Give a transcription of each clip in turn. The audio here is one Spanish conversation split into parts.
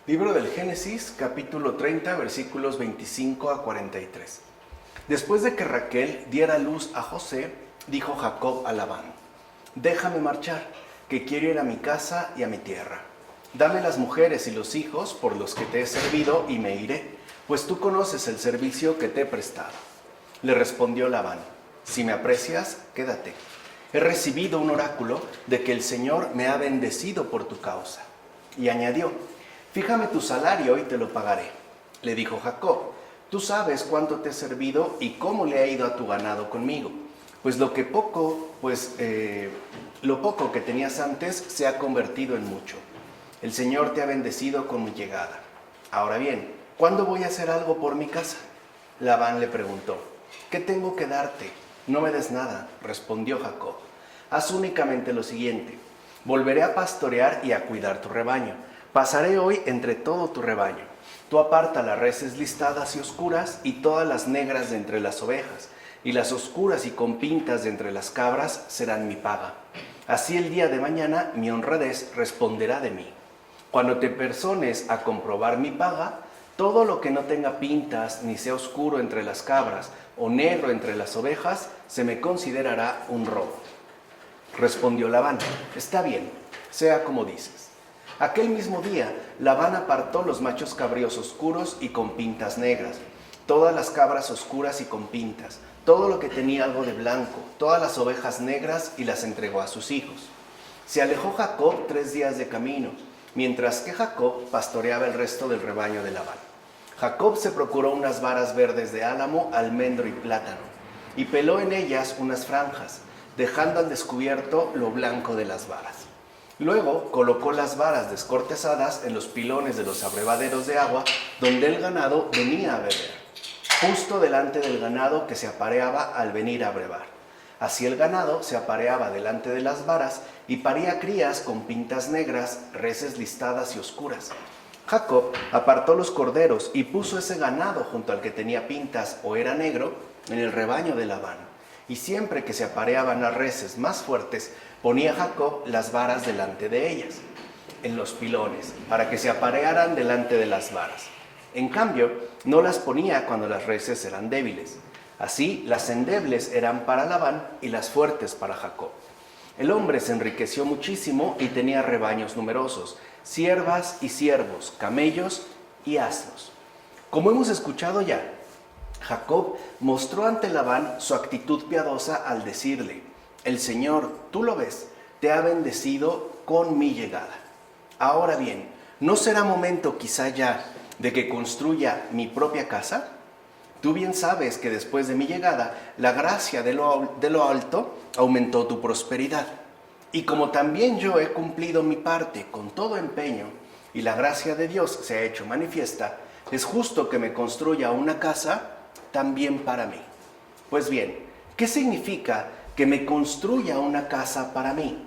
Libro del Génesis, capítulo 30, versículos 25 a 43. Después de que Raquel diera luz a José, dijo Jacob a Labán: déjame marchar, que quiero ir a mi casa y a mi tierra. Dame las mujeres y los hijos por los que te he servido y me iré, pues tú conoces el servicio que te he prestado. Le respondió Labán: si me aprecias, quédate. He recibido un oráculo de que el Señor me ha bendecido por tu causa. Y añadió: fíjame tu salario y te lo pagaré. Le dijo Jacob: tú sabes cuánto te he servido y cómo le ha ido a tu ganado conmigo, pues lo poco que tenías antes se ha convertido en mucho. El Señor te ha bendecido con mi llegada. Ahora bien, ¿cuándo voy a hacer algo por mi casa? Labán le preguntó: ¿qué tengo que darte? No me des nada, respondió Jacob. Haz únicamente lo siguiente: volveré a pastorear y a cuidar tu rebaño. Pasaré hoy entre todo tu rebaño. Tú aparta las reses listadas y oscuras y todas las negras de entre las ovejas, y las oscuras y con pintas de entre las cabras serán mi paga. Así el día de mañana mi honradez responderá de mí. Cuando te persones a comprobar mi paga, todo lo que no tenga pintas ni sea oscuro entre las cabras o negro entre las ovejas, se me considerará un robo. Respondió Labán: está bien, sea como dices. Aquel mismo día, Labán apartó los machos cabríos oscuros y con pintas negras, todas las cabras oscuras y con pintas, todo lo que tenía algo de blanco, todas las ovejas negras, y las entregó a sus hijos. Se alejó Jacob 3 días de camino, mientras que Jacob pastoreaba el resto del rebaño de Labán. Jacob se procuró unas varas verdes de álamo, almendro y plátano, y peló en ellas unas franjas, dejando al descubierto lo blanco de las varas. Luego colocó las varas descortezadas en los pilones de los abrevaderos de agua donde el ganado venía a beber, justo delante del ganado que se apareaba al venir a brevar. Así el ganado se apareaba delante de las varas y paría crías con pintas negras, reses listadas y oscuras. Jacob apartó los corderos y puso ese ganado junto al que tenía pintas o era negro en el rebaño de Labán. Y siempre que se apareaban las reses más fuertes, ponía Jacob las varas delante de ellas, en los pilones, para que se aparearan delante de las varas. En cambio, no las ponía cuando las reses eran débiles. Así, las endebles eran para Labán y las fuertes para Jacob. El hombre se enriqueció muchísimo y tenía rebaños numerosos, siervas y siervos, camellos y asnos. Como hemos escuchado ya, Jacob mostró ante Labán su actitud piadosa al decirle: el Señor, tú lo ves, te ha bendecido con mi llegada. Ahora bien, ¿no será momento quizá ya de que construya mi propia casa? Tú bien sabes que después de mi llegada, la gracia de lo alto aumentó tu prosperidad. Y como también yo he cumplido mi parte con todo empeño, y la gracia de Dios se ha hecho manifiesta, es justo que me construya una casa también para mí. Pues bien, ¿qué significa que me construya una casa para mí?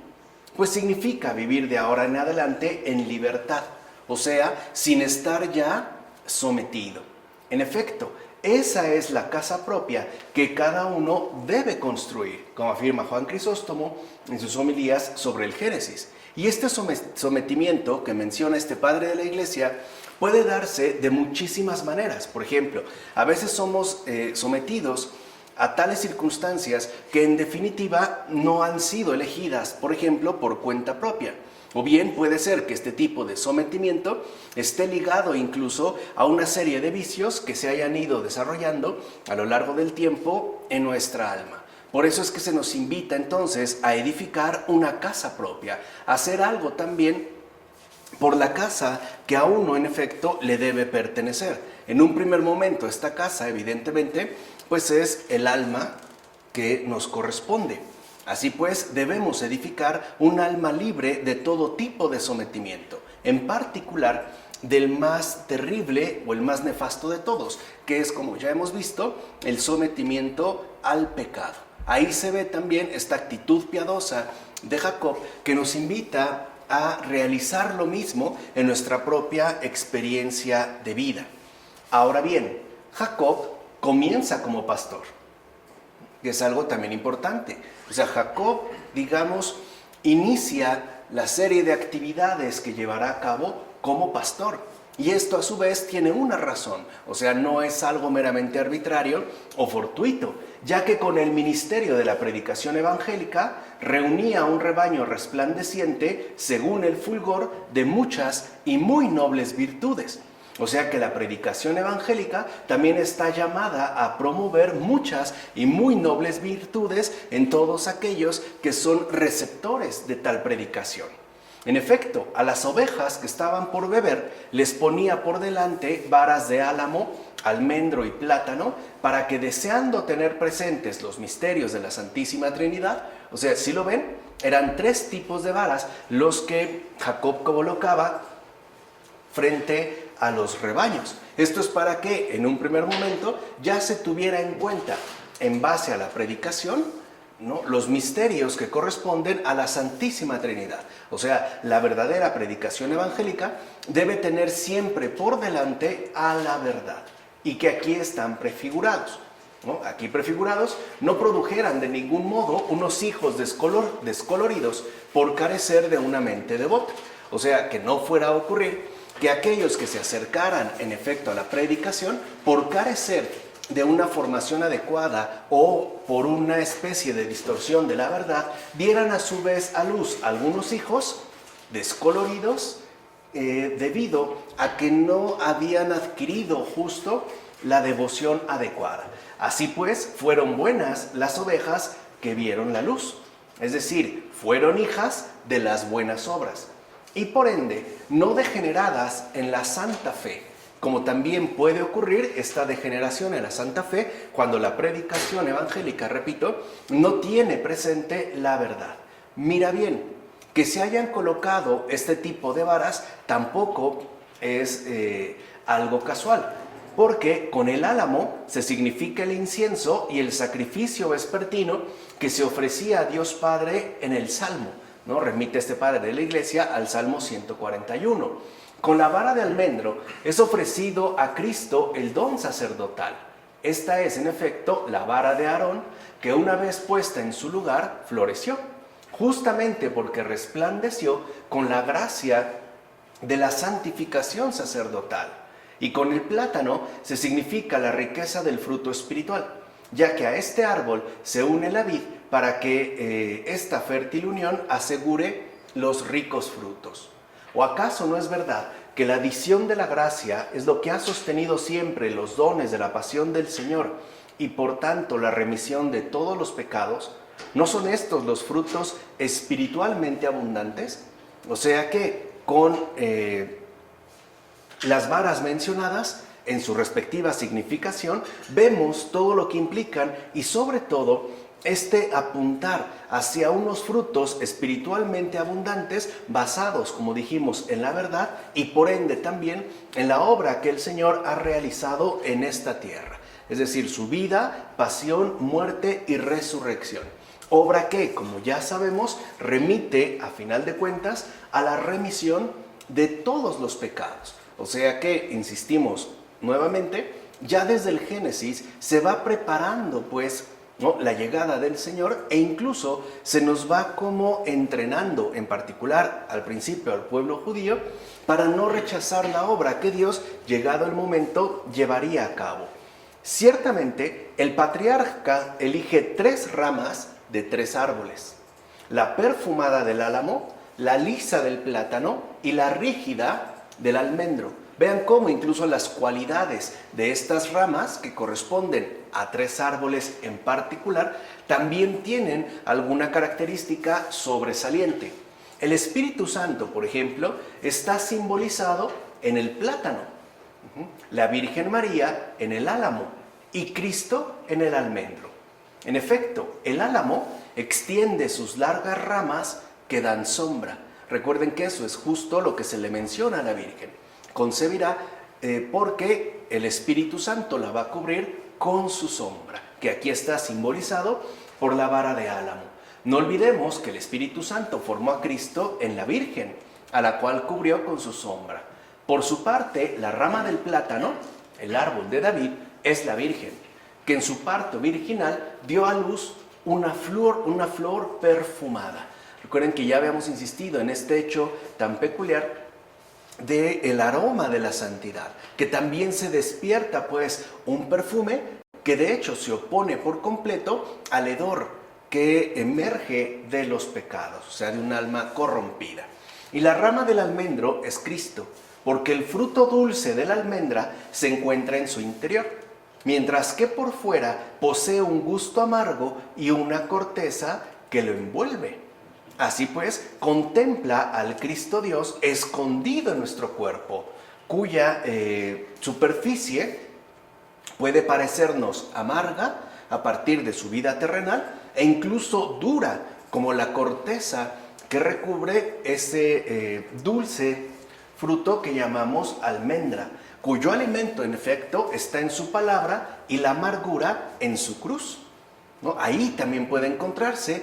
Pues significa vivir de ahora en adelante en libertad, o sea, sin estar ya sometido. En efecto, esa es la casa propia que cada uno debe construir, como afirma Juan Crisóstomo en sus homilías sobre el Génesis. Y este sometimiento que menciona este padre de la Iglesia puede darse de muchísimas maneras. Por ejemplo, a veces somos sometidos a tales circunstancias que en definitiva no han sido elegidas, por ejemplo, por cuenta propia. O bien puede ser que este tipo de sometimiento esté ligado incluso a una serie de vicios que se hayan ido desarrollando a lo largo del tiempo en nuestra alma. Por eso es que se nos invita entonces a edificar una casa propia, a hacer algo también por la casa que a uno en efecto le debe pertenecer. En un primer momento esta casa evidentemente pues es el alma que nos corresponde. Así pues debemos edificar un alma libre de todo tipo de sometimiento, en particular del más terrible o el más nefasto de todos, que es, como ya hemos visto, el sometimiento al pecado. Ahí se ve también esta actitud piadosa de Jacob que nos invita a realizar lo mismo en nuestra propia experiencia de vida. Ahora bien, Jacob comienza como pastor, que es algo también importante. O sea, Jacob, digamos, inicia la serie de actividades que llevará a cabo como pastor. Y esto a su vez tiene una razón, o sea, no es algo meramente arbitrario o fortuito, ya que con el ministerio de la predicación evangélica reunía un rebaño resplandeciente según el fulgor de muchas y muy nobles virtudes. O sea que la predicación evangélica también está llamada a promover muchas y muy nobles virtudes en todos aquellos que son receptores de tal predicación. En efecto, a las ovejas que estaban por beber les ponía por delante varas de álamo, almendro y plátano, para que, deseando tener presentes los misterios de la Santísima Trinidad, o sea, si lo ven, eran 3 tipos de varas los que Jacob colocaba frente a los rebaños. Esto es para que en un primer momento ya se tuviera en cuenta, en base a la predicación, ¿no?, los misterios que corresponden a la Santísima Trinidad. O sea, la verdadera predicación evangélica debe tener siempre por delante a la verdad, y que aquí están prefigurados, ¿no? Aquí prefigurados no produjeran de ningún modo unos hijos descoloridos por carecer de una mente devota. O sea, que no fuera a ocurrir que aquellos que se acercaran en efecto a la predicación por carecer de una formación adecuada o por una especie de distorsión de la verdad, dieran a su vez a luz algunos hijos descoloridos debido a que no habían adquirido justo la devoción adecuada. Así pues, fueron buenas las ovejas que vieron la luz, es decir, fueron hijas de las buenas obras, y por ende no degeneradas en la santa fe, como también puede ocurrir esta degeneración en la santa fe cuando la predicación evangélica, repito, no tiene presente la verdad. Mira bien, que se hayan colocado este tipo de varas tampoco es algo casual, porque con el álamo se significa el incienso y el sacrificio vespertino que se ofrecía a Dios Padre en el Salmo, ¿no? Remite este padre de la iglesia al Salmo 141. Con la vara de almendro es ofrecido a Cristo el don sacerdotal. Esta es, en efecto, la vara de Aarón, que una vez puesta en su lugar, floreció, justamente porque resplandeció con la gracia de la santificación sacerdotal. Y con el plátano se significa la riqueza del fruto espiritual, ya que a este árbol se une la vid para que esta fértil unión asegure los ricos frutos. ¿O acaso no es verdad que la adición de la gracia es lo que ha sostenido siempre los dones de la pasión del Señor y por tanto la remisión de todos los pecados? ¿No son estos los frutos espiritualmente abundantes? O sea que con las varas mencionadas en su respectiva significación vemos todo lo que implican y sobre todo apuntar hacia unos frutos espiritualmente abundantes basados, como dijimos, en la verdad y por ende también en la obra que el Señor ha realizado en esta tierra. Es decir, su vida, pasión, muerte y resurrección. Obra que, como ya sabemos, remite, a final de cuentas, a la remisión de todos los pecados. O sea que, insistimos nuevamente, ya desde el Génesis se va preparando, pues, ¿no?, la llegada del Señor, e incluso se nos va como entrenando, en particular al principio al pueblo judío, para no rechazar la obra que Dios, llegado el momento, llevaría a cabo. Ciertamente, el patriarca elige 3 ramas de 3 árboles: la perfumada del álamo, la lisa del plátano y la rígida del almendro. Vean cómo incluso las cualidades de estas ramas, que corresponden a 3 árboles en particular, también tienen alguna característica sobresaliente. El Espíritu Santo, por ejemplo, está simbolizado en el plátano, la Virgen María en el álamo y Cristo en el almendro. En efecto, el álamo extiende sus largas ramas que dan sombra. Recuerden que eso es justo lo que se le menciona a la Virgen. Concebirá porque el Espíritu Santo la va a cubrir con su sombra, que aquí está simbolizado por la vara de álamo. No olvidemos que el Espíritu Santo formó a Cristo en la Virgen, a la cual cubrió con su sombra. Por su parte, la rama del plátano, el árbol de David, es la Virgen, que en su parto virginal dio a luz una flor perfumada. Recuerden que ya habíamos insistido en este hecho tan peculiar del aroma de la santidad, que también se despierta pues un perfume que de hecho se opone por completo al hedor que emerge de los pecados, o sea, de un alma corrompida. Y la rama del almendro es Cristo, porque el fruto dulce de la almendra se encuentra en su interior, mientras que por fuera posee un gusto amargo y una corteza que lo envuelve. Así pues, contempla al Cristo Dios escondido en nuestro cuerpo, cuya superficie puede parecernos amarga a partir de su vida terrenal e incluso dura, como la corteza que recubre ese dulce fruto que llamamos almendra, cuyo alimento en efecto está en su palabra y la amargura en su cruz, ¿no? Ahí también puede encontrarse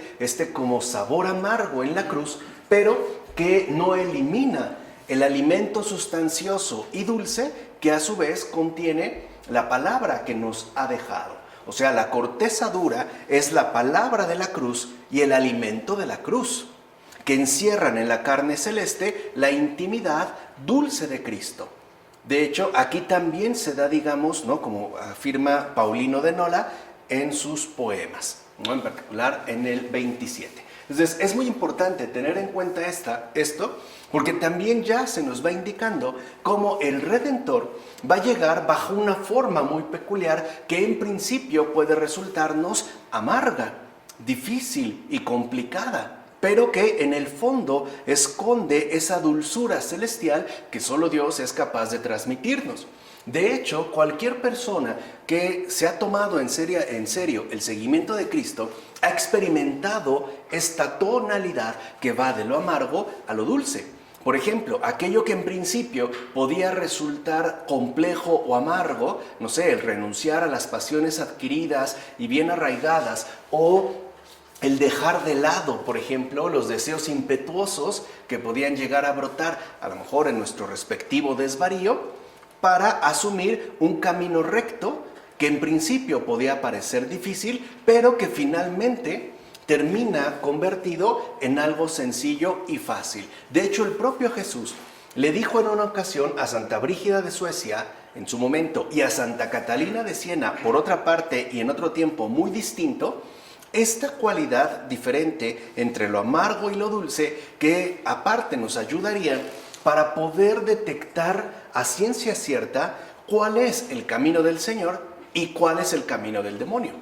como sabor amargo en la cruz, pero que no elimina el alimento sustancioso y dulce que a su vez contiene la palabra que nos ha dejado. O sea, la corteza dura es la palabra de la cruz y el alimento de la cruz, que encierran en la carne celeste la intimidad dulce de Cristo. De hecho, aquí también se da, digamos, ¿no?, como afirma Paulino de Nola en sus poemas, ¿no?, en particular en el 27. Entonces, es muy importante tener en cuenta esto, porque también ya se nos va indicando cómo el Redentor va a llegar bajo una forma muy peculiar que en principio puede resultarnos amarga, difícil y complicada, pero que en el fondo esconde esa dulzura celestial que solo Dios es capaz de transmitirnos. De hecho, cualquier persona que se ha tomado en serio el seguimiento de Cristo ha experimentado esta tonalidad que va de lo amargo a lo dulce. Por ejemplo, aquello que en principio podía resultar complejo o amargo, no sé, el renunciar a las pasiones adquiridas y bien arraigadas, o el dejar de lado, por ejemplo, los deseos impetuosos que podían llegar a brotar, a lo mejor en nuestro respectivo desvarío, para asumir un camino recto que en principio podía parecer difícil, pero que finalmente termina convertido en algo sencillo y fácil. De hecho, el propio Jesús le dijo en una ocasión a Santa Brígida de Suecia, en su momento, y a Santa Catalina de Siena, por otra parte y en otro tiempo muy distinto, esta cualidad diferente entre lo amargo y lo dulce, que aparte nos ayudaría para poder detectar a ciencia cierta cuál es el camino del Señor y cuál es el camino del demonio.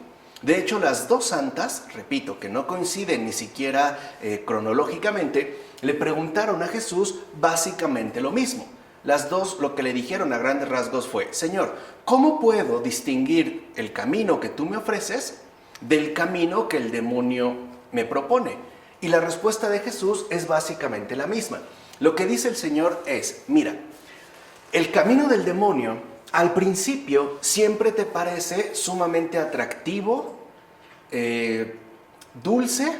De hecho, las dos santas, repito, que no coinciden ni siquiera cronológicamente, le preguntaron a Jesús básicamente lo mismo. Las dos lo que le dijeron a grandes rasgos fue: Señor, ¿cómo puedo distinguir el camino que tú me ofreces del camino que el demonio me propone? Y la respuesta de Jesús es básicamente la misma. Lo que dice el Señor es: mira, el camino del demonio al principio siempre te parece sumamente atractivo, dulce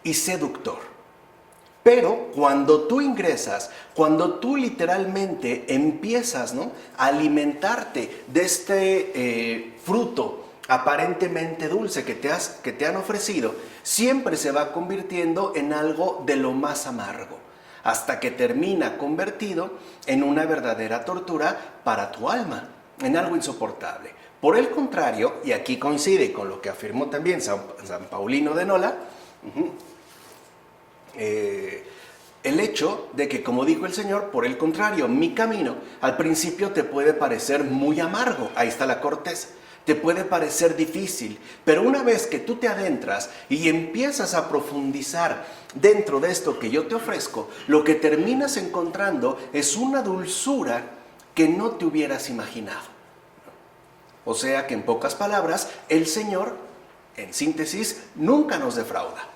y seductor. Pero cuando tú ingresas, cuando tú literalmente empiezas, ¿no?, a alimentarte de este fruto aparentemente dulce que te han ofrecido, siempre se va convirtiendo en algo de lo más amargo, hasta que termina convertido en una verdadera tortura para tu alma, en algo insoportable. Por el contrario, y aquí coincide con lo que afirmó también San Paulino de Nola, el hecho de que, como dijo el Señor, por el contrario, mi camino al principio te puede parecer muy amargo, ahí está la corteza, te puede parecer difícil, pero una vez que tú te adentras y empiezas a profundizar dentro de esto que yo te ofrezco, lo que terminas encontrando es una dulzura que no te hubieras imaginado. O sea que, en pocas palabras, el Señor, en síntesis, nunca nos defrauda.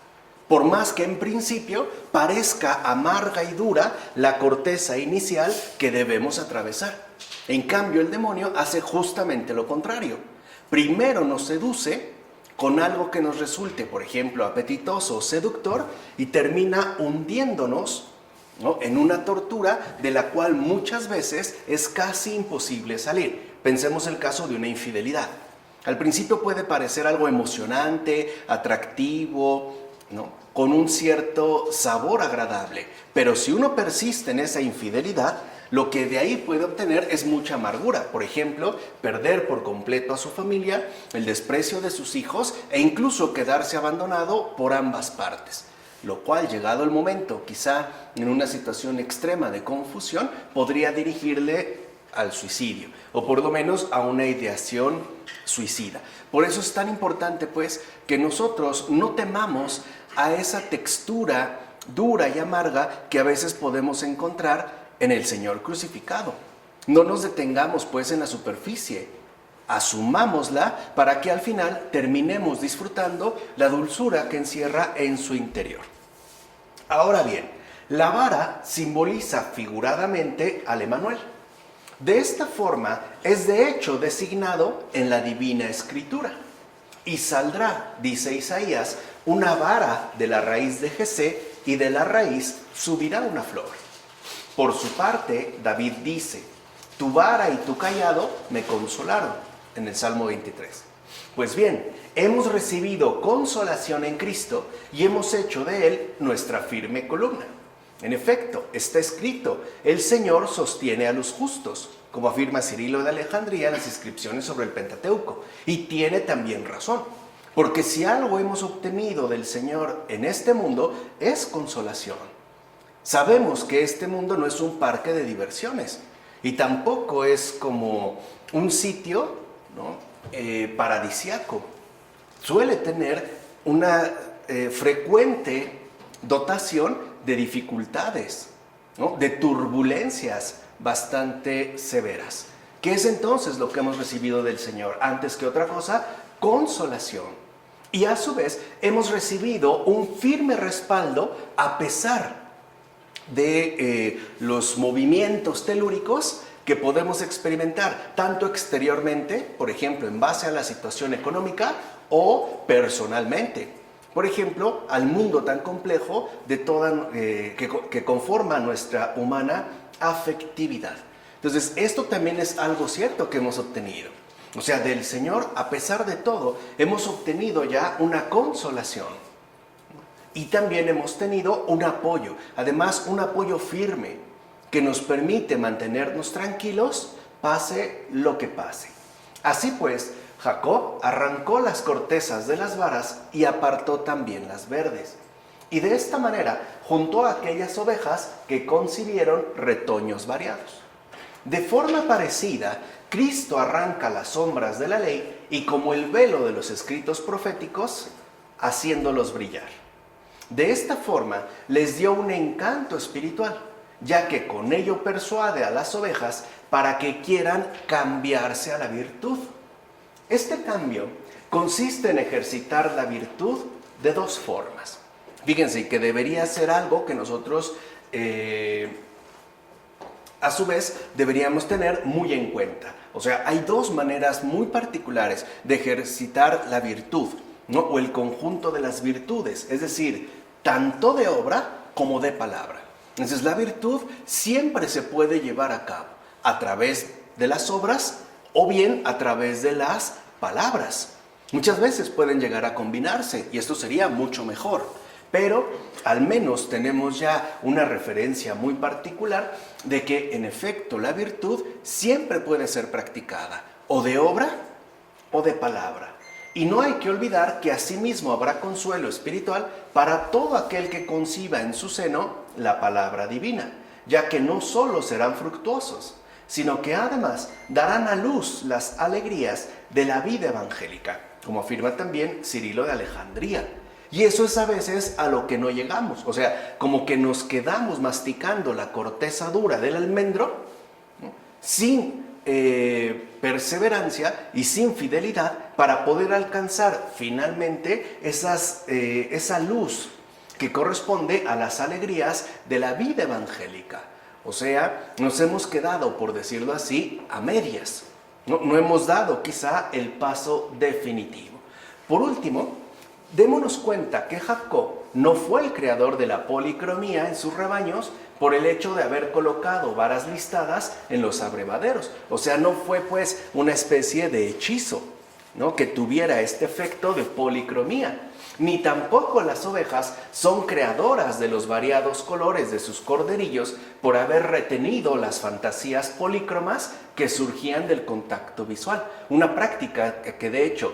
Por más que en principio parezca amarga y dura la corteza inicial que debemos atravesar. En cambio, el demonio hace justamente lo contrario. Primero nos seduce con algo que nos resulte, por ejemplo, apetitoso o seductor, y termina hundiéndonos, ¿no?, en una tortura de la cual muchas veces es casi imposible salir. Pensemos el caso de una infidelidad. Al principio puede parecer algo emocionante, atractivo, ¿no? Con un cierto sabor agradable. Pero si uno persiste en esa infidelidad, lo que de ahí puede obtener es mucha amargura. Por ejemplo, perder por completo a su familia, el desprecio de sus hijos e incluso quedarse abandonado por ambas partes. Lo cual, llegado el momento, quizá en una situación extrema de confusión, podría dirigirle al suicidio, o por lo menos a una ideación suicida. Por eso es tan importante, pues, que nosotros no temamos a esa textura dura y amarga que a veces podemos encontrar en el Señor crucificado. No nos detengamos, pues, en la superficie. Asumámosla para que al final terminemos disfrutando la dulzura que encierra en su interior. Ahora bien, la vara simboliza figuradamente al Emanuel. De esta forma es de hecho designado en la Divina Escritura. Y saldrá, dice Isaías, una vara de la raíz de Jesé y de la raíz subirá una flor. Por su parte, David dice, tu vara y tu cayado me consolaron, en el Salmo 23. Pues bien, hemos recibido consolación en Cristo y hemos hecho de Él nuestra firme columna. En efecto, está escrito, el Señor sostiene a los justos, como afirma Cirilo de Alejandría en las inscripciones sobre el Pentateuco. Y tiene también razón, porque si algo hemos obtenido del Señor en este mundo es consolación. Sabemos que este mundo no es un parque de diversiones y tampoco es como un sitio, ¿no?, paradisiaco. Suele tener una frecuente dotación de dificultades, ¿no?, de turbulencias bastante severas. ¿Qué es entonces lo que hemos recibido del Señor? Antes que otra cosa, consolación. Y a su vez hemos recibido un firme respaldo a pesar de los movimientos telúricos que podemos experimentar, tanto exteriormente, por ejemplo, en base a la situación económica, o personalmente. Por ejemplo, al mundo tan complejo de que conforma nuestra humana afectividad. Entonces, esto también es algo cierto que hemos obtenido. O sea, del Señor, a pesar de todo, hemos obtenido ya una consolación. Y también hemos tenido un apoyo, además un apoyo firme, que nos permite mantenernos tranquilos, pase lo que pase. Así pues, Jacob arrancó las cortezas de las varas y apartó también las verdes. Y de esta manera juntó a aquellas ovejas que concibieron retoños variados. De forma parecida, Cristo arranca las sombras de la ley y como el velo de los escritos proféticos, haciéndolos brillar. De esta forma les dio un encanto espiritual, ya que con ello persuade a las ovejas para que quieran cambiarse a la virtud. Este cambio consiste en ejercitar la virtud de dos formas. Fíjense que debería ser algo que nosotros, a su vez, deberíamos tener muy en cuenta. O sea, hay dos maneras muy particulares de ejercitar la virtud, ¿no?, o el conjunto de las virtudes, es decir, tanto de obra como de palabra. Entonces, la virtud siempre se puede llevar a cabo a través de las obras o bien a través de las palabras. Muchas veces pueden llegar a combinarse y esto sería mucho mejor. Pero al menos tenemos ya una referencia muy particular de que en efecto la virtud siempre puede ser practicada o de obra o de palabra. Y no hay que olvidar que asimismo habrá consuelo espiritual para todo aquel que conciba en su seno la palabra divina, ya que no solo serán fructuosos, sino que además darán a luz las alegrías de la vida evangélica, como afirma también Cirilo de Alejandría. Y eso es a veces a lo que no llegamos, o sea, como que nos quedamos masticando la corteza dura del almendro, ¿no?, sin perseverancia y sin fidelidad para poder alcanzar finalmente esa luz que corresponde a las alegrías de la vida evangélica. O sea, nos hemos quedado, por decirlo así, a medias. No hemos dado quizá el paso definitivo. Por último, démonos cuenta que Jacob no fue el creador de la policromía en sus rebaños por el hecho de haber colocado varas listadas en los abrevaderos. O sea, no fue pues una especie de hechizo, ¿no?, que tuviera este efecto de policromía, ni tampoco las ovejas son creadoras de los variados colores de sus corderillos por haber retenido las fantasías polícromas que surgían del contacto visual. Una práctica que de hecho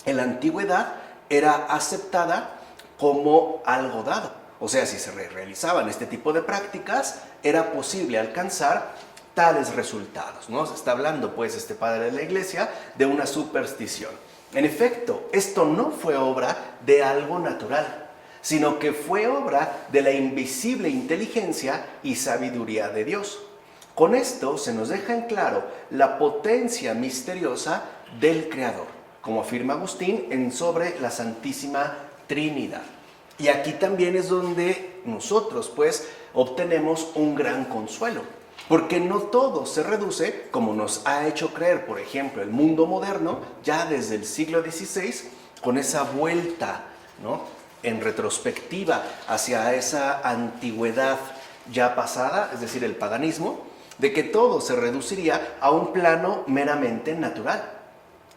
en la antigüedad era aceptada como algo dado. O sea, si se realizaban este tipo de prácticas, era posible alcanzar tales resultados, ¿no? Se está hablando, pues, este padre de la iglesia de una superstición. En efecto, esto no fue obra de algo natural, sino que fue obra de la invisible inteligencia y sabiduría de Dios. Con esto se nos deja en claro la potencia misteriosa del Creador, como afirma Agustín en Sobre la Santísima Trinidad. Y aquí también es donde nosotros, pues, obtenemos un gran consuelo. Porque no todo se reduce, como nos ha hecho creer, por ejemplo, el mundo moderno, ya desde el siglo XVI, con esa vuelta, ¿no?, en retrospectiva hacia esa antigüedad ya pasada, es decir, el paganismo, de que todo se reduciría a un plano meramente natural.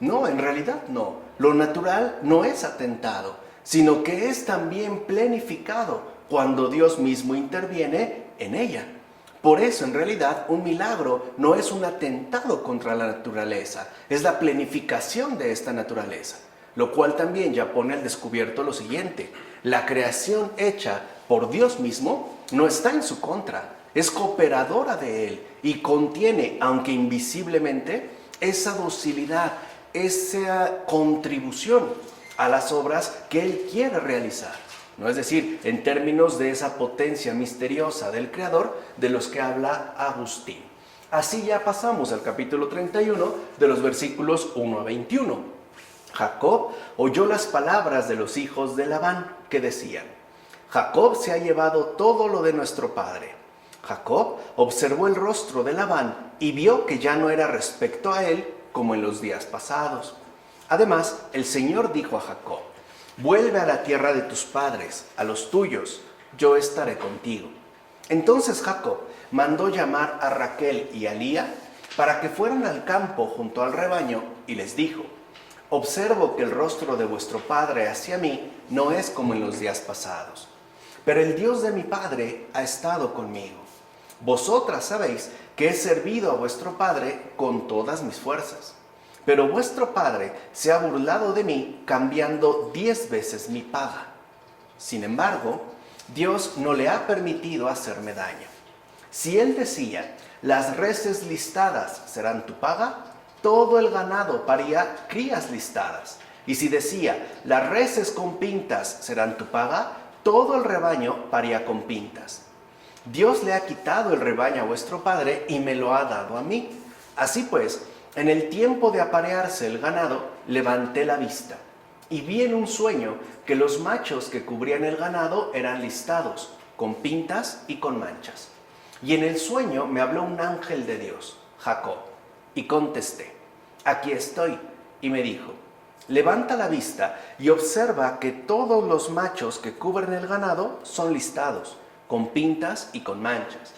No, en realidad no. Lo natural no es atentado, sino que es también planificado cuando Dios mismo interviene en ella. Por eso, en realidad, un milagro no es un atentado contra la naturaleza, es la planificación de esta naturaleza, lo cual también ya pone al descubierto lo siguiente: la creación hecha por Dios mismo no está en su contra, es cooperadora de Él y contiene, aunque invisiblemente, esa docilidad, esa contribución a las obras que Él quiere realizar. ¿No? Es decir, en términos de esa potencia misteriosa del Creador de los que habla Agustín. Así ya pasamos al capítulo 31 de los versículos 1 a 21. Jacob oyó las palabras de los hijos de Labán que decían: Jacob se ha llevado todo lo de nuestro padre. Jacob observó el rostro de Labán y vio que ya no era respecto a él como en los días pasados. Además, el Señor dijo a Jacob: vuelve a la tierra de tus padres, a los tuyos, yo estaré contigo. Entonces Jacob mandó llamar a Raquel y a Lía para que fueran al campo junto al rebaño y les dijo: observo que el rostro de vuestro padre hacia mí no es como en los días pasados, pero el Dios de mi padre ha estado conmigo. Vosotras sabéis que he servido a vuestro padre con todas mis fuerzas. Pero vuestro padre se ha burlado de mí cambiando 10 veces mi paga. Sin embargo, Dios no le ha permitido hacerme daño. Si él decía: las reses listadas serán tu paga, todo el ganado paría crías listadas. Y si decía: las reses con pintas serán tu paga, todo el rebaño paría con pintas. Dios le ha quitado el rebaño a vuestro padre y me lo ha dado a mí. Así pues, en el tiempo de aparearse el ganado, levanté la vista y vi en un sueño que los machos que cubrían el ganado eran listados, con pintas y con manchas. Y en el sueño me habló un ángel de Dios, Jacob, y contesté: aquí estoy. Y me dijo: levanta la vista y observa que todos los machos que cubren el ganado son listados, con pintas y con manchas,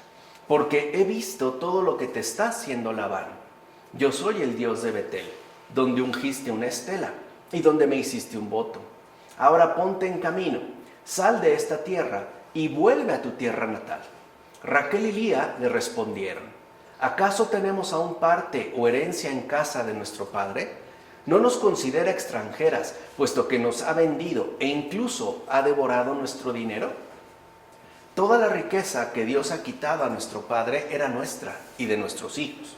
porque he visto todo lo que te está haciendo Labán. Yo soy el Dios de Betel, donde ungiste una estela y donde me hiciste un voto. Ahora ponte en camino, sal de esta tierra y vuelve a tu tierra natal. Raquel y Lía le respondieron: ¿acaso tenemos aún parte o herencia en casa de nuestro padre? No nos considera extranjeras, puesto que nos ha vendido e incluso ha devorado nuestro dinero. Toda la riqueza que Dios ha quitado a nuestro padre era nuestra y de nuestros hijos.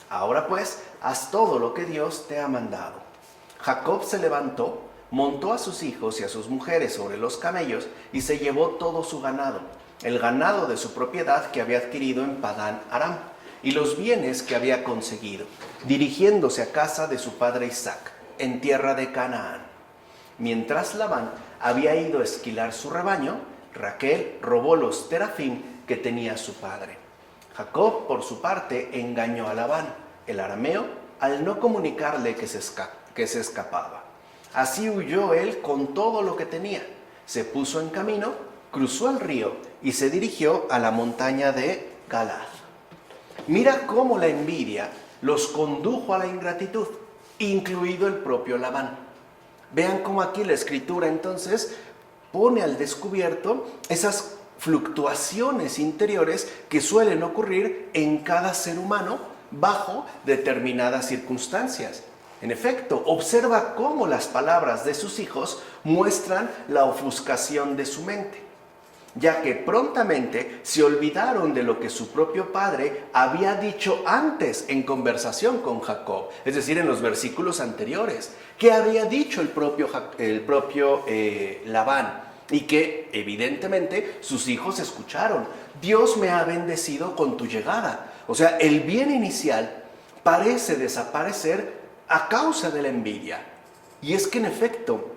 Ahora pues, haz todo lo que Dios te ha mandado. Jacob se levantó, montó a sus hijos y a sus mujeres sobre los camellos y se llevó todo su ganado, el ganado de su propiedad que había adquirido en Padán Aram, y los bienes que había conseguido, dirigiéndose a casa de su padre Isaac, en tierra de Canaán. Mientras Labán había ido a esquilar su rebaño, Raquel robó los terafim que tenía su padre. Jacob, por su parte, engañó a Labán, el arameo, al no comunicarle que se escapaba. Así huyó él con todo lo que tenía. Se puso en camino, cruzó el río y se dirigió a la montaña de Galaad. Mira cómo la envidia los condujo a la ingratitud, incluido el propio Labán. Vean cómo aquí la Escritura entonces pone al descubierto esas fluctuaciones interiores que suelen ocurrir en cada ser humano bajo determinadas circunstancias. En efecto, observa cómo las palabras de sus hijos muestran la ofuscación de su mente, ya que prontamente se olvidaron de lo que su propio padre había dicho antes en conversación con Jacob, es decir, en los versículos anteriores, que había dicho el propio Labán, y que evidentemente sus hijos escucharon. Dios me ha bendecido con tu llegada. O sea, el bien inicial parece desaparecer a causa de la envidia. Y es que en efecto,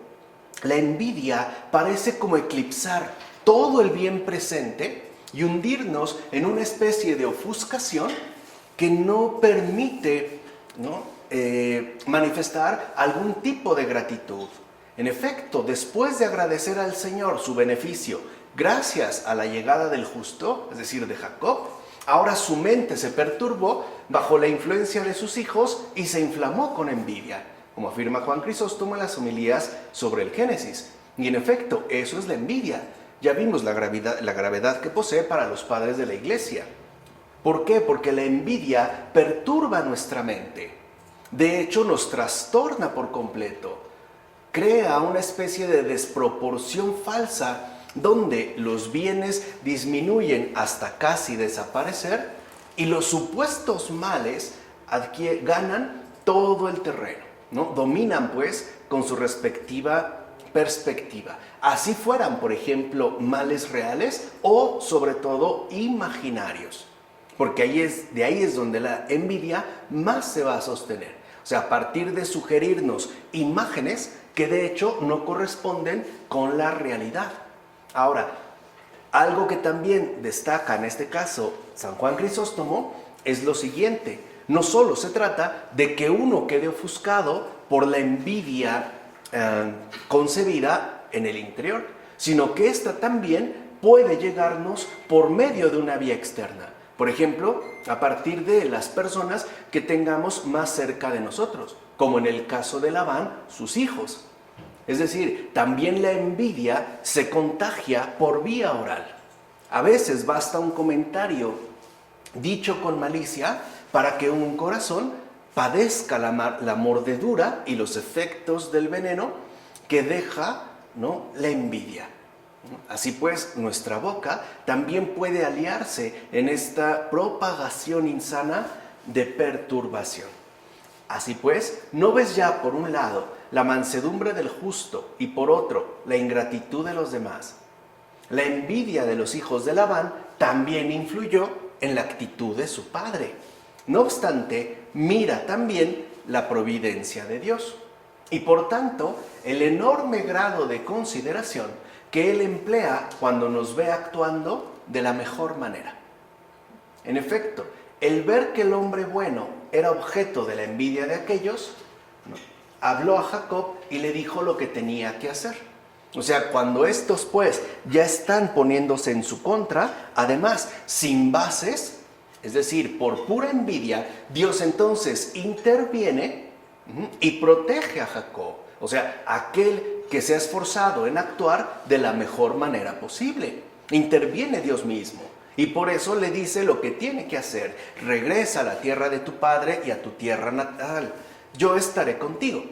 la envidia parece como eclipsar todo el bien presente y hundirnos en una especie de ofuscación que no permite, manifestar algún tipo de gratitud. En efecto, después de agradecer al Señor su beneficio gracias a la llegada del justo, es decir, de Jacob, ahora su mente se perturbó bajo la influencia de sus hijos y se inflamó con envidia, como afirma Juan Crisóstomo en las homilías sobre el Génesis. Y en efecto, eso es la envidia. Ya vimos la gravedad que posee para los padres de la iglesia. ¿Por qué? Porque la envidia perturba nuestra mente. De hecho, nos trastorna por completo. Crea una especie de desproporción falsa donde los bienes disminuyen hasta casi desaparecer y los supuestos males ganan todo el terreno, ¿no? Dominan pues con su respectiva perspectiva. Así fueran, por ejemplo, males reales o sobre todo imaginarios, porque de ahí es donde la envidia más se va a sostener. O sea, a partir de sugerirnos imágenes que de hecho no corresponden con la realidad. Ahora, algo que también destaca en este caso San Juan Crisóstomo es lo siguiente: no solo se trata de que uno quede ofuscado por la envidia concebida en el interior, sino que esta también puede llegarnos por medio de una vía externa. Por ejemplo, a partir de las personas que tengamos más cerca de nosotros, como en el caso de Labán, sus hijos. Es decir, también la envidia se contagia por vía oral. A veces basta un comentario dicho con malicia para que un corazón padezca la mordedura y los efectos del veneno que deja, la envidia. Así pues, nuestra boca también puede aliarse en esta propagación insana de perturbación. Así pues, ¿no ves ya por un lado la mansedumbre del justo y por otro la ingratitud de los demás? La envidia de los hijos de Labán también influyó en la actitud de su padre. No obstante, mira también la providencia de Dios y por tanto el enorme grado de consideración que Él emplea cuando nos ve actuando de la mejor manera. En efecto, el ver que el hombre bueno era objeto de la envidia de aquellos, habló a Jacob y le dijo lo que tenía que hacer. O sea, cuando estos pues ya están poniéndose en su contra, además sin bases, es decir, por pura envidia, Dios entonces interviene y protege a Jacob. O sea, aquel que se ha esforzado en actuar de la mejor manera posible. Interviene Dios mismo. Y por eso le dice lo que tiene que hacer. Regresa a la tierra de tu padre y a tu tierra natal. Yo estaré contigo.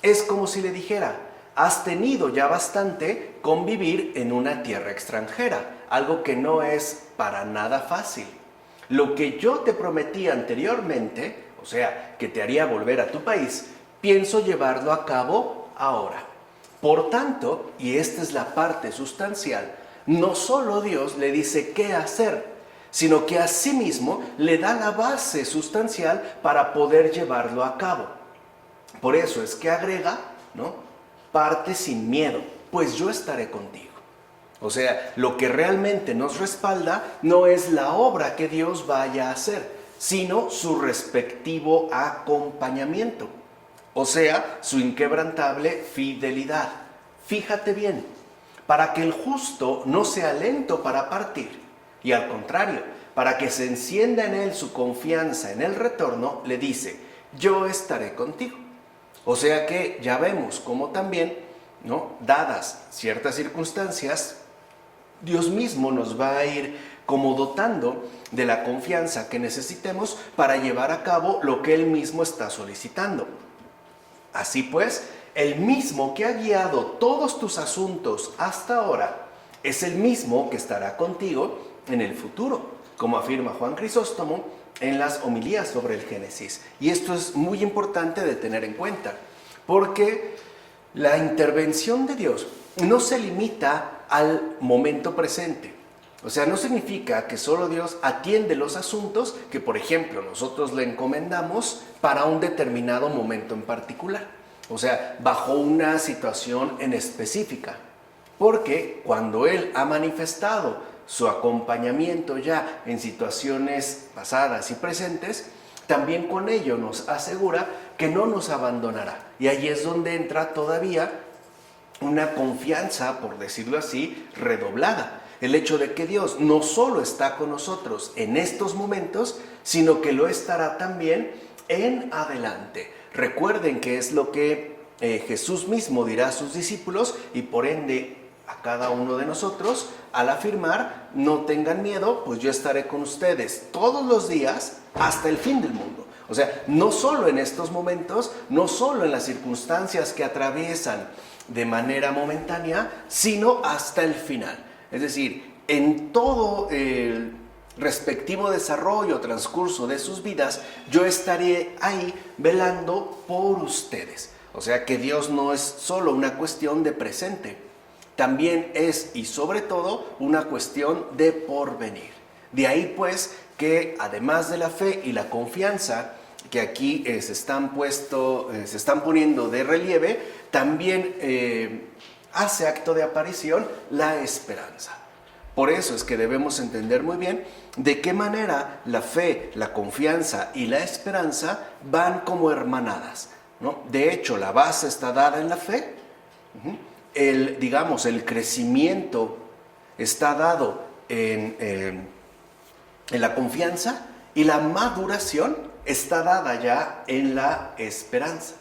Es como si le dijera: has tenido ya bastante con vivir en una tierra extranjera, algo que no es para nada fácil. Lo que yo te prometí anteriormente, o sea, que te haría volver a tu país, pienso llevarlo a cabo ahora. Por tanto, y esta es la parte sustancial, no solo Dios le dice qué hacer, sino que asimismo le da la base sustancial para poder llevarlo a cabo. Por eso es que agrega, parte sin miedo, pues yo estaré contigo. O sea, lo que realmente nos respalda no es la obra que Dios vaya a hacer, sino su respectivo acompañamiento. O sea, su inquebrantable fidelidad. Fíjate bien, para que el justo no sea lento para partir, y al contrario, para que se encienda en él su confianza en el retorno, le dice: yo estaré contigo. O sea que ya vemos cómo también, ¿no?, dadas ciertas circunstancias, Dios mismo nos va a ir como dotando de la confianza que necesitemos para llevar a cabo lo que Él mismo está solicitando. Así pues, el mismo que ha guiado todos tus asuntos hasta ahora es el mismo que estará contigo en el futuro, como afirma Juan Crisóstomo en las homilías sobre el Génesis. Y esto es muy importante de tener en cuenta, porque la intervención de Dios no se limita al momento presente. O sea, no significa que solo Dios atiende los asuntos que, por ejemplo, nosotros le encomendamos para un determinado momento en particular. O sea, bajo una situación en específica. Porque cuando Él ha manifestado su acompañamiento ya en situaciones pasadas y presentes, también con ello nos asegura que no nos abandonará. Y ahí es donde entra todavía una confianza, por decirlo así, redoblada. El hecho de que Dios no solo está con nosotros en estos momentos, sino que lo estará también en adelante. Recuerden que es lo que Jesús mismo dirá a sus discípulos y por ende a cada uno de nosotros al afirmar: no tengan miedo, pues yo estaré con ustedes todos los días hasta el fin del mundo. O sea, no solo en estos momentos, no solo en las circunstancias que atraviesan de manera momentánea, sino hasta el final. Es decir, en todo el respectivo desarrollo, transcurso de sus vidas, yo estaré ahí velando por ustedes. O sea que Dios no es solo una cuestión de presente, también es y sobre todo una cuestión de porvenir. De ahí pues que además de la fe y la confianza que aquí se están poniendo de relieve, también hace acto de aparición la esperanza. Por eso es que debemos entender muy bien de qué manera la fe, la confianza y la esperanza van como hermanadas, ¿no? De hecho, la base está dada en la fe, el crecimiento está dado en la confianza y la maduración está dada ya en la esperanza.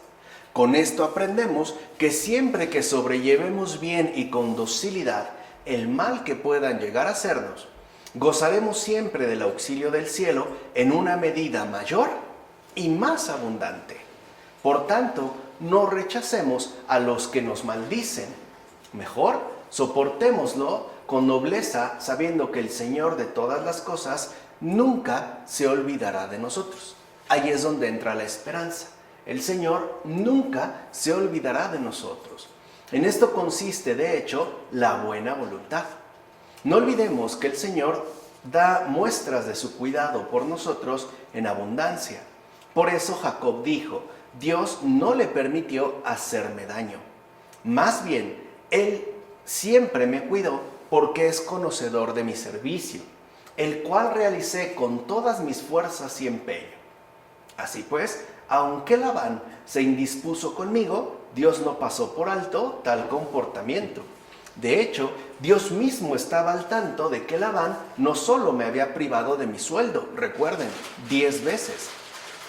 Con esto aprendemos que siempre que sobrellevemos bien y con docilidad el mal que puedan llegar a hacernos, gozaremos siempre del auxilio del cielo en una medida mayor y más abundante. Por tanto, no rechacemos a los que nos maldicen. Mejor, soportémoslo con nobleza, sabiendo que el Señor de todas las cosas nunca se olvidará de nosotros. Ahí es donde entra la esperanza. El Señor nunca se olvidará de nosotros. En esto consiste, de hecho, la buena voluntad. No olvidemos que el Señor da muestras de su cuidado por nosotros en abundancia. Por eso Jacob dijo: Dios no le permitió hacerme daño. Más bien, Él siempre me cuidó porque es conocedor de mi servicio, el cual realicé con todas mis fuerzas y empeño. Así pues, aunque Labán se indispuso conmigo, Dios no pasó por alto tal comportamiento. De hecho, Dios mismo estaba al tanto de que Labán no solo me había privado de mi sueldo, recuerden, 10 veces,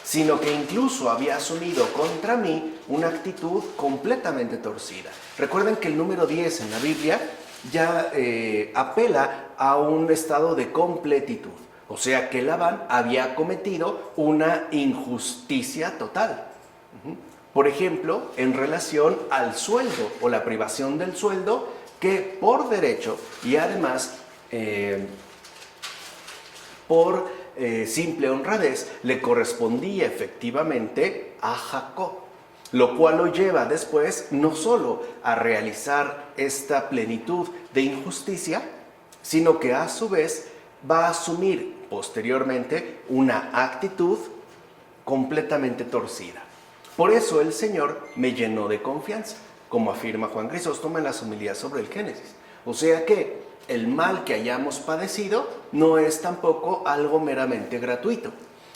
sino que incluso había asumido contra mí una actitud completamente torcida. Recuerden que el número 10 en la Biblia ya apela a un estado de completitud. O sea que Labán había cometido una injusticia total. Por ejemplo, en relación al sueldo o la privación del sueldo que por derecho y además por simple honradez le correspondía efectivamente a Jacob, lo cual lo lleva después no solo a realizar esta plenitud de injusticia, sino que a su vez va a asumir posteriormente una actitud completamente torcida. Por eso el Señor me llenó de confianza, como afirma Juan Crisóstomo en las homilías sobre el Génesis. O sea que el mal que hayamos padecido no es tampoco algo meramente gratuito.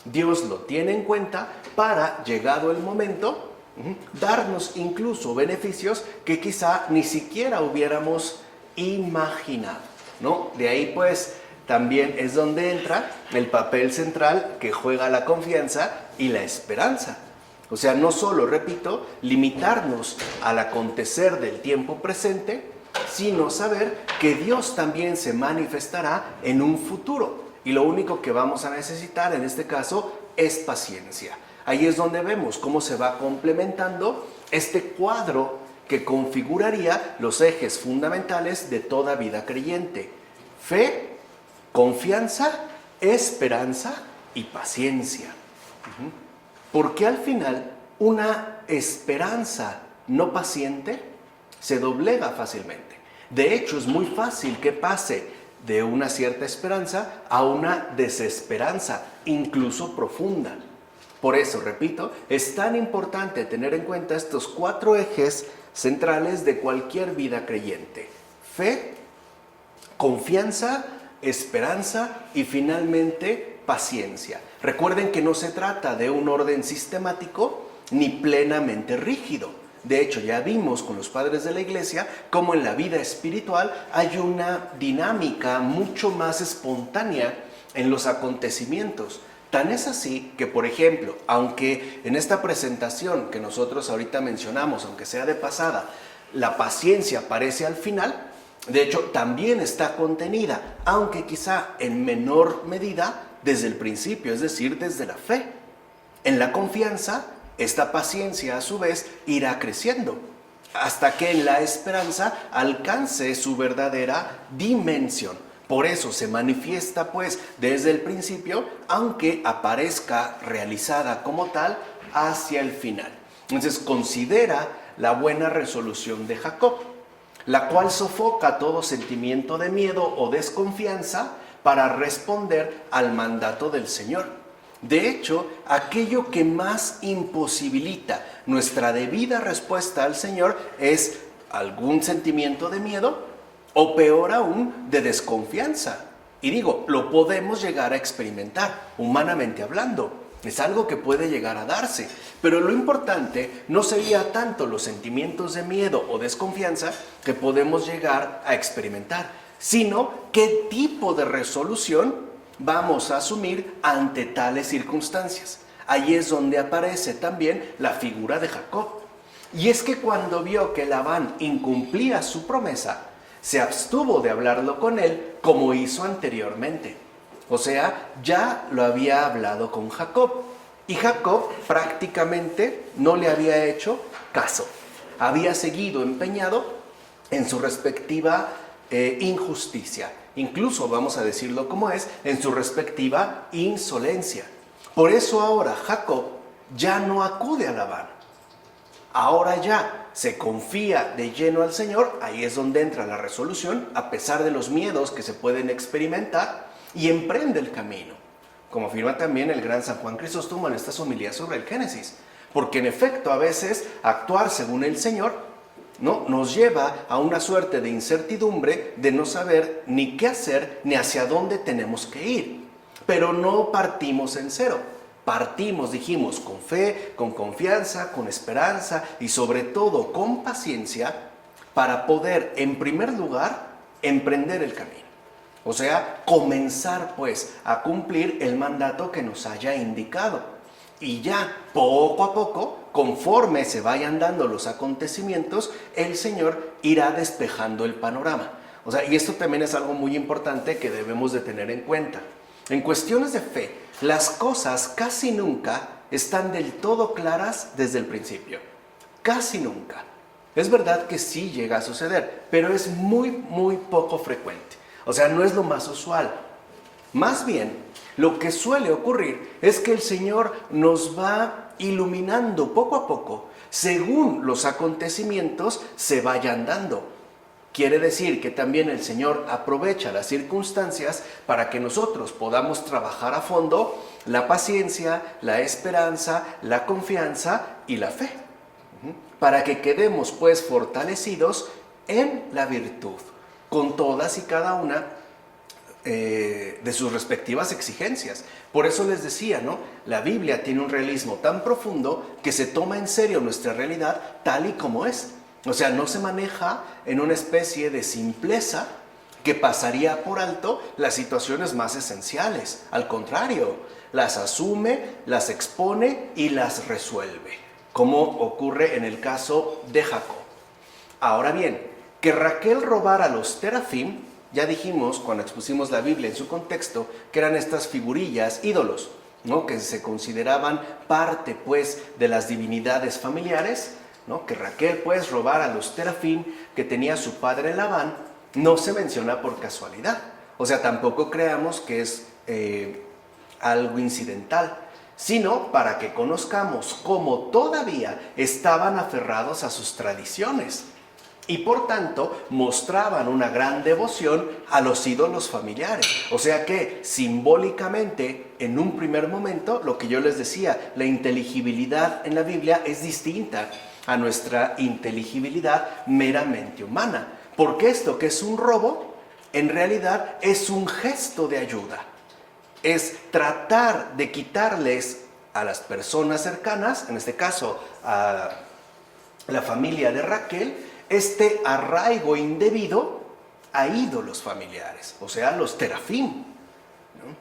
Dios lo tiene en cuenta para, llegado el momento, darnos incluso beneficios que quizá ni siquiera hubiéramos imaginado, ¿no? De ahí pues también es donde entra el papel central que juega la confianza y la esperanza. O sea, no solo, repito, limitarnos al acontecer del tiempo presente, sino saber que Dios también se manifestará en un futuro. Y lo único que vamos a necesitar en este caso es paciencia. Ahí es donde vemos cómo se va complementando este cuadro que configuraría los ejes fundamentales de toda vida creyente: fe, confianza, esperanza y paciencia. Porque al final una esperanza no paciente se doblega fácilmente. De hecho, es muy fácil que pase de una cierta esperanza a una desesperanza, incluso profunda. Por eso, repito, es tan importante tener en cuenta estos 4 ejes centrales de cualquier vida creyente: fe, confianza, esperanza y finalmente paciencia. Recuerden que no se trata de un orden sistemático ni plenamente rígido. De hecho, ya vimos con los padres de la iglesia cómo en la vida espiritual hay una dinámica mucho más espontánea en los acontecimientos. Tan es así que, por ejemplo, aunque en esta presentación que nosotros ahorita mencionamos, aunque sea de pasada, la paciencia aparece al final, de hecho también está contenida, aunque quizá en menor medida, desde el principio, es decir, desde la fe. En la confianza, esta paciencia a su vez irá creciendo, hasta que en la esperanza alcance su verdadera dimensión. Por eso se manifiesta pues desde el principio, aunque aparezca realizada como tal hacia el final. Entonces considera la buena resolución de Jacob, la cual sofoca todo sentimiento de miedo o desconfianza para responder al mandato del Señor. De hecho, aquello que más imposibilita nuestra debida respuesta al Señor es algún sentimiento de miedo, o peor aún, de desconfianza. Y digo, lo podemos llegar a experimentar, humanamente hablando. Es algo que puede llegar a darse. Pero lo importante no sería tanto los sentimientos de miedo o desconfianza que podemos llegar a experimentar, sino qué tipo de resolución vamos a asumir ante tales circunstancias. Ahí es donde aparece también la figura de Jacob. Y es que cuando vio que Labán incumplía su promesa, se abstuvo de hablarlo con él como hizo anteriormente. O sea, ya lo había hablado con Jacob. Y Jacob prácticamente no le había hecho caso. Había seguido empeñado en su respectiva injusticia. Incluso, vamos a decirlo como es, en su respectiva insolencia. Por eso ahora Jacob ya no acude a Labán. Ahora ya se confía de lleno al Señor. Ahí es donde entra la resolución, a pesar de los miedos que se pueden experimentar, y emprende el camino, como afirma también el gran San Juan Crisóstomo en estas homilías sobre el Génesis. Porque en efecto, a veces actuar según el Señor, ¿no?, nos lleva a una suerte de incertidumbre, de no saber ni qué hacer ni hacia dónde tenemos que ir. Pero no partimos en cero. Partimos, dijimos, con fe, con confianza, con esperanza y sobre todo con paciencia para poder, en primer lugar, emprender el camino. O sea, comenzar pues a cumplir el mandato que nos haya indicado. Y ya poco a poco, conforme se vayan dando los acontecimientos, el Señor irá despejando el panorama. O sea, y esto también es algo muy importante que debemos de tener en cuenta. En cuestiones de fe, las cosas casi nunca están del todo claras desde el principio. Casi nunca. Es verdad que sí llega a suceder, pero es muy, muy poco frecuente. O sea, no es lo más usual. Más bien, lo que suele ocurrir es que el Señor nos va iluminando poco a poco, según los acontecimientos se vayan dando. Quiere decir que también el Señor aprovecha las circunstancias para que nosotros podamos trabajar a fondo la paciencia, la esperanza, la confianza y la fe. Para que quedemos pues fortalecidos en la virtud, con todas y cada una de sus respectivas exigencias. Por eso les decía, ¿no? La Biblia tiene un realismo tan profundo que se toma en serio nuestra realidad tal y como es. O sea, no se maneja en una especie de simpleza que pasaría por alto las situaciones más esenciales. Al contrario, las asume, las expone y las resuelve, como ocurre en el caso de Jacob. Ahora bien, que Raquel robara los terafim, ya dijimos cuando expusimos la Biblia en su contexto, que eran estas figurillas, ídolos, ¿no? Que se consideraban parte pues de las divinidades familiares, ¿no? Que Raquel pues robara los terafim que tenía su padre Labán, no se menciona por casualidad. O sea, tampoco creamos que es algo incidental, sino para que conozcamos cómo todavía estaban aferrados a sus tradiciones y por tanto mostraban una gran devoción a los ídolos familiares. O sea que simbólicamente, en un primer momento, lo que yo les decía, la inteligibilidad en la Biblia es distinta a nuestra inteligibilidad meramente humana, porque esto que es un robo, en realidad es un gesto de ayuda. Es tratar de quitarles a las personas cercanas, en este caso a la familia de Raquel, este arraigo indebido a ídolos familiares, o sea, los terafim, ¿no?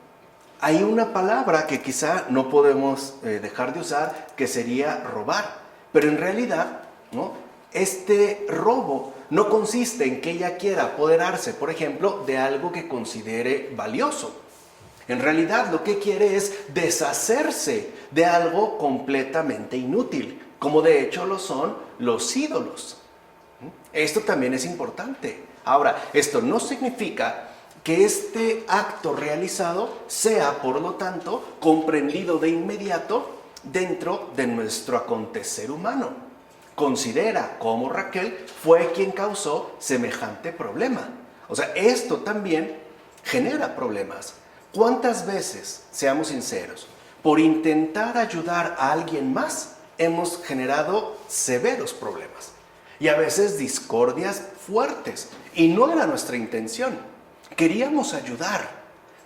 Hay una palabra que quizá no podemos dejar de usar, que sería robar, pero en realidad, ¿no? Este robo no consiste en que ella quiera apoderarse, por ejemplo, de algo que considere valioso. En realidad lo que quiere es deshacerse de algo completamente inútil, como de hecho lo son los ídolos. Esto también es importante. Ahora, esto no significa que este acto realizado sea, por lo tanto, comprendido de inmediato dentro de nuestro acontecer humano. Considera cómo Raquel fue quien causó semejante problema. O sea, esto también genera problemas. ¿Cuántas veces, seamos sinceros, por intentar ayudar a alguien más, hemos generado severos problemas? Y a veces discordias fuertes. Y no era nuestra intención. Queríamos ayudar,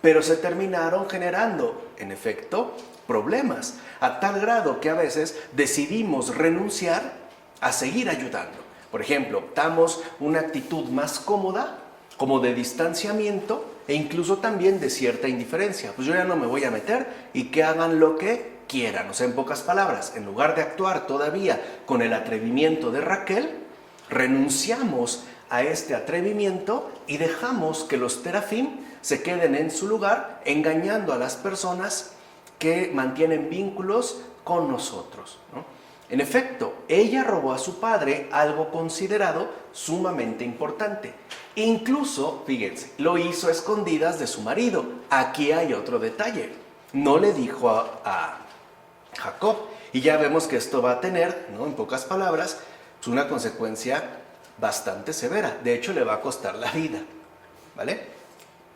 pero se terminaron generando, en efecto, problemas. A tal grado que a veces decidimos renunciar a seguir ayudando. Por ejemplo, optamos una actitud más cómoda, como de distanciamiento, e incluso también de cierta indiferencia. Pues yo ya no me voy a meter y que hagan lo que quieran. O sea, en pocas palabras, en lugar de actuar todavía con el atrevimiento de Raquel, renunciamos a este atrevimiento y dejamos que los terafim se queden en su lugar, engañando a las personas que mantienen vínculos con nosotros, ¿no? En efecto, ella robó a su padre algo considerado sumamente importante. Incluso, fíjense, lo hizo a escondidas de su marido. Aquí hay otro detalle. No le dijo a Jacob. Y ya vemos que esto va a tener, ¿no?, en pocas palabras, una consecuencia bastante severa. De hecho, le va a costar la vida, ¿vale?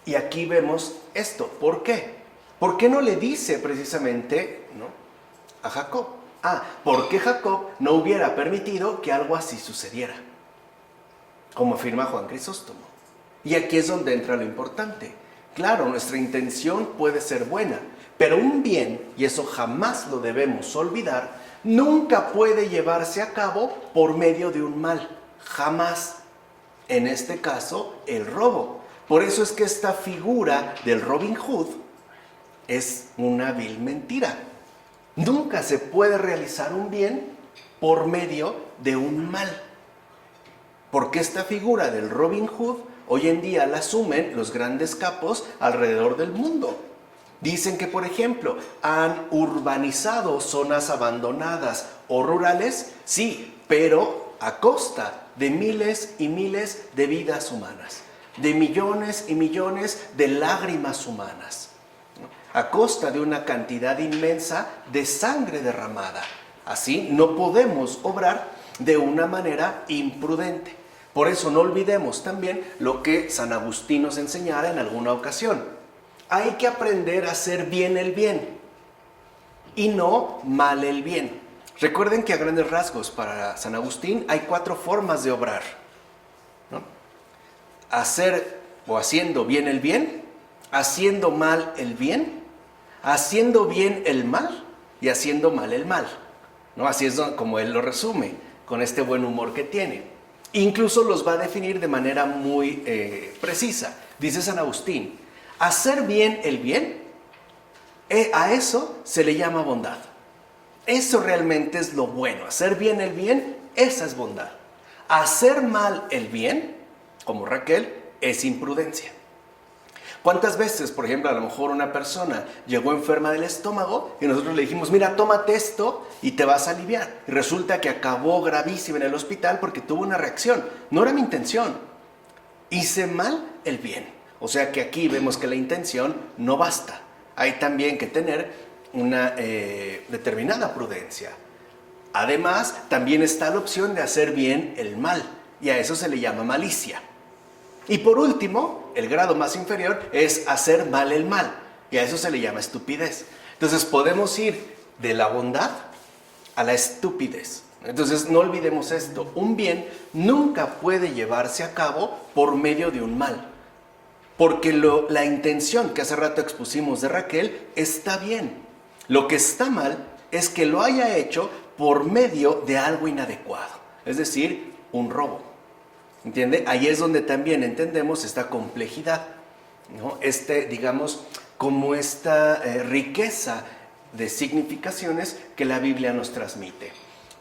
Y aquí vemos esto. ¿Por qué? ¿Por qué no le dice precisamente, ¿no?, a Jacob? Porque Jacob no hubiera permitido que algo así sucediera, como afirma Juan Crisóstomo. Y aquí es donde entra lo importante. Claro, nuestra intención puede ser buena, pero un bien, y eso jamás lo debemos olvidar, nunca puede llevarse a cabo por medio de un mal. Jamás. En este caso, el robo. Por eso es que esta figura del Robin Hood es una vil mentira. Nunca se puede realizar un bien por medio de un mal. Porque esta figura del Robin Hood hoy en día la asumen los grandes capos alrededor del mundo. Dicen que, por ejemplo, han urbanizado zonas abandonadas o rurales, sí, pero a costa de miles y miles de vidas humanas, de millones y millones de lágrimas humanas, a costa de una cantidad inmensa de sangre derramada. Así no podemos obrar de una manera imprudente. Por eso no olvidemos también lo que San Agustín nos enseñara en alguna ocasión. Hay que aprender a hacer bien el bien y no mal el bien. Recuerden que a grandes rasgos para San Agustín hay 4 formas de obrar, ¿no? Hacer o haciendo bien el bien, haciendo mal el bien, haciendo bien el mal y haciendo mal el mal, ¿no? Así es como él lo resume, con este buen humor que tiene. Incluso los va a definir de manera muy precisa. Dice San Agustín: hacer bien el bien A eso se le llama bondad. Eso realmente es lo bueno. Hacer bien el bien, esa es bondad. Hacer mal el bien, como Raquel, es imprudencia. ¿Cuántas veces, por ejemplo, a lo mejor una persona llegó enferma del estómago y nosotros le dijimos, mira, tómate esto y te vas a aliviar? Y resulta que acabó gravísima en el hospital porque tuvo una reacción. No era mi intención. Hice mal el bien. O sea que aquí vemos que la intención no basta. Hay también que tener una determinada prudencia. Además, también está la opción de hacer bien el mal. Y a eso se le llama malicia. Y por último, el grado más inferior es hacer mal el mal, y a eso se le llama estupidez. Entonces podemos ir de la bondad a la estupidez. Entonces no olvidemos esto, un bien nunca puede llevarse a cabo por medio de un mal, porque la intención que hace rato expusimos de Raquel está bien. Lo que está mal es que lo haya hecho por medio de algo inadecuado, es decir, un robo. ¿Entiende? Ahí es donde también entendemos esta complejidad, ¿no? Digamos, como esta riqueza de significaciones que la Biblia nos transmite.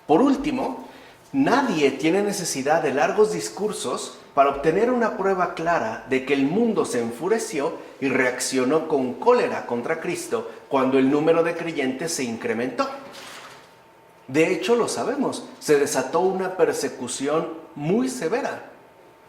Por último, nadie tiene necesidad de largos discursos para obtener una prueba clara de que el mundo se enfureció y reaccionó con cólera contra Cristo cuando el número de creyentes se incrementó. De hecho, lo sabemos, se desató una persecución muy severa.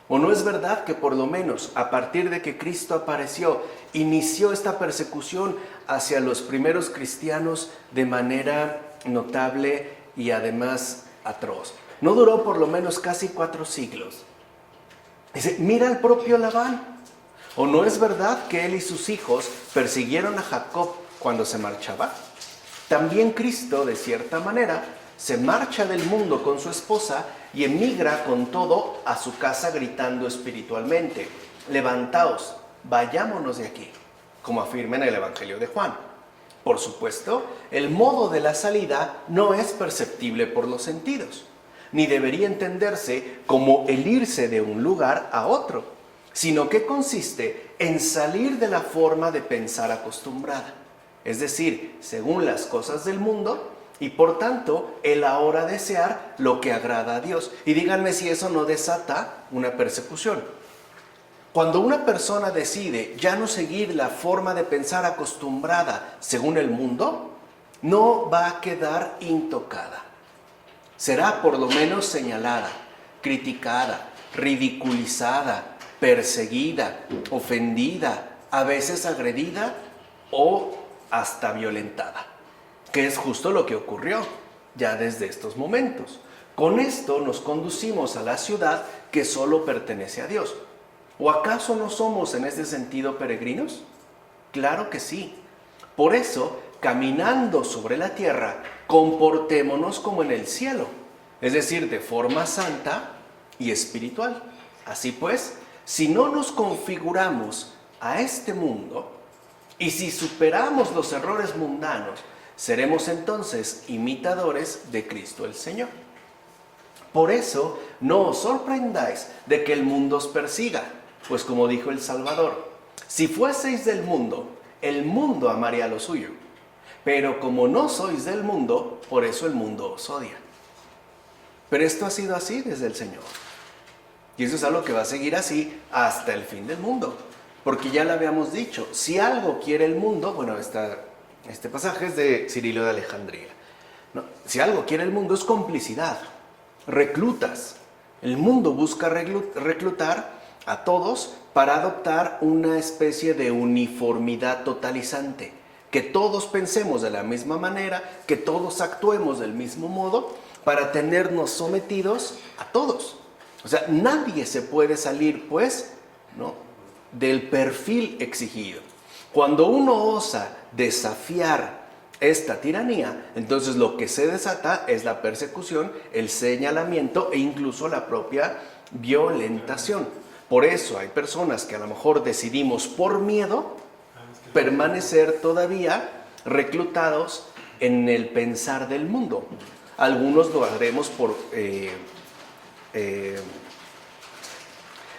¿O no es verdad que por lo menos a partir de que Cristo apareció, inició esta persecución hacia los primeros cristianos de manera notable y además atroz? No duró por lo menos casi 4 siglos. Dice, mira el propio Labán. ¿O no es verdad que él y sus hijos persiguieron a Jacob cuando se marchaba? También Cristo, de cierta manera, se marcha del mundo con su esposa y emigra con todo a su casa gritando espiritualmente, levantaos, vayámonos de aquí, como afirma en el Evangelio de Juan. Por supuesto, el modo de la salida no es perceptible por los sentidos, ni debería entenderse como el irse de un lugar a otro, sino que consiste en salir de la forma de pensar acostumbrada, es decir, según las cosas del mundo, y por tanto, el ahora desear lo que agrada a Dios. Y díganme si eso no desata una persecución. Cuando una persona decide ya no seguir la forma de pensar acostumbrada según el mundo, no va a quedar intocada. Será por lo menos señalada, criticada, ridiculizada, perseguida, ofendida, a veces agredida o hasta violentada, que es justo lo que ocurrió ya desde estos momentos. Con esto nos conducimos a la ciudad que solo pertenece a Dios. ¿O acaso no somos en este sentido peregrinos? Claro que sí. Por eso, caminando sobre la tierra, comportémonos como en el cielo, es decir, de forma santa y espiritual. Así pues, si no nos configuramos a este mundo y si superamos los errores mundanos, seremos entonces imitadores de Cristo el Señor. Por eso, no os sorprendáis de que el mundo os persiga, pues como dijo el Salvador, si fueseis del mundo, el mundo amaría lo suyo. Pero como no sois del mundo, por eso el mundo os odia. Pero esto ha sido así desde el Señor. Y eso es algo que va a seguir así hasta el fin del mundo. Porque ya lo habíamos dicho, si algo quiere el mundo, bueno, este pasaje es de Cirilo de Alejandría. ¿No? Si algo quiere el mundo es complicidad, reclutas. El mundo busca reclutar a todos para adoptar una especie de uniformidad totalizante. Que todos pensemos de la misma manera, que todos actuemos del mismo modo para tenernos sometidos a todos. O sea, nadie se puede salir, pues, ¿no?, del perfil exigido. Cuando uno osa desafiar esta tiranía, entonces lo que se desata es la persecución, el señalamiento e incluso la propia violentación. Por eso hay personas que a lo mejor decidimos por miedo permanecer todavía reclutados en el pensar del mundo. Algunos lo haremos por...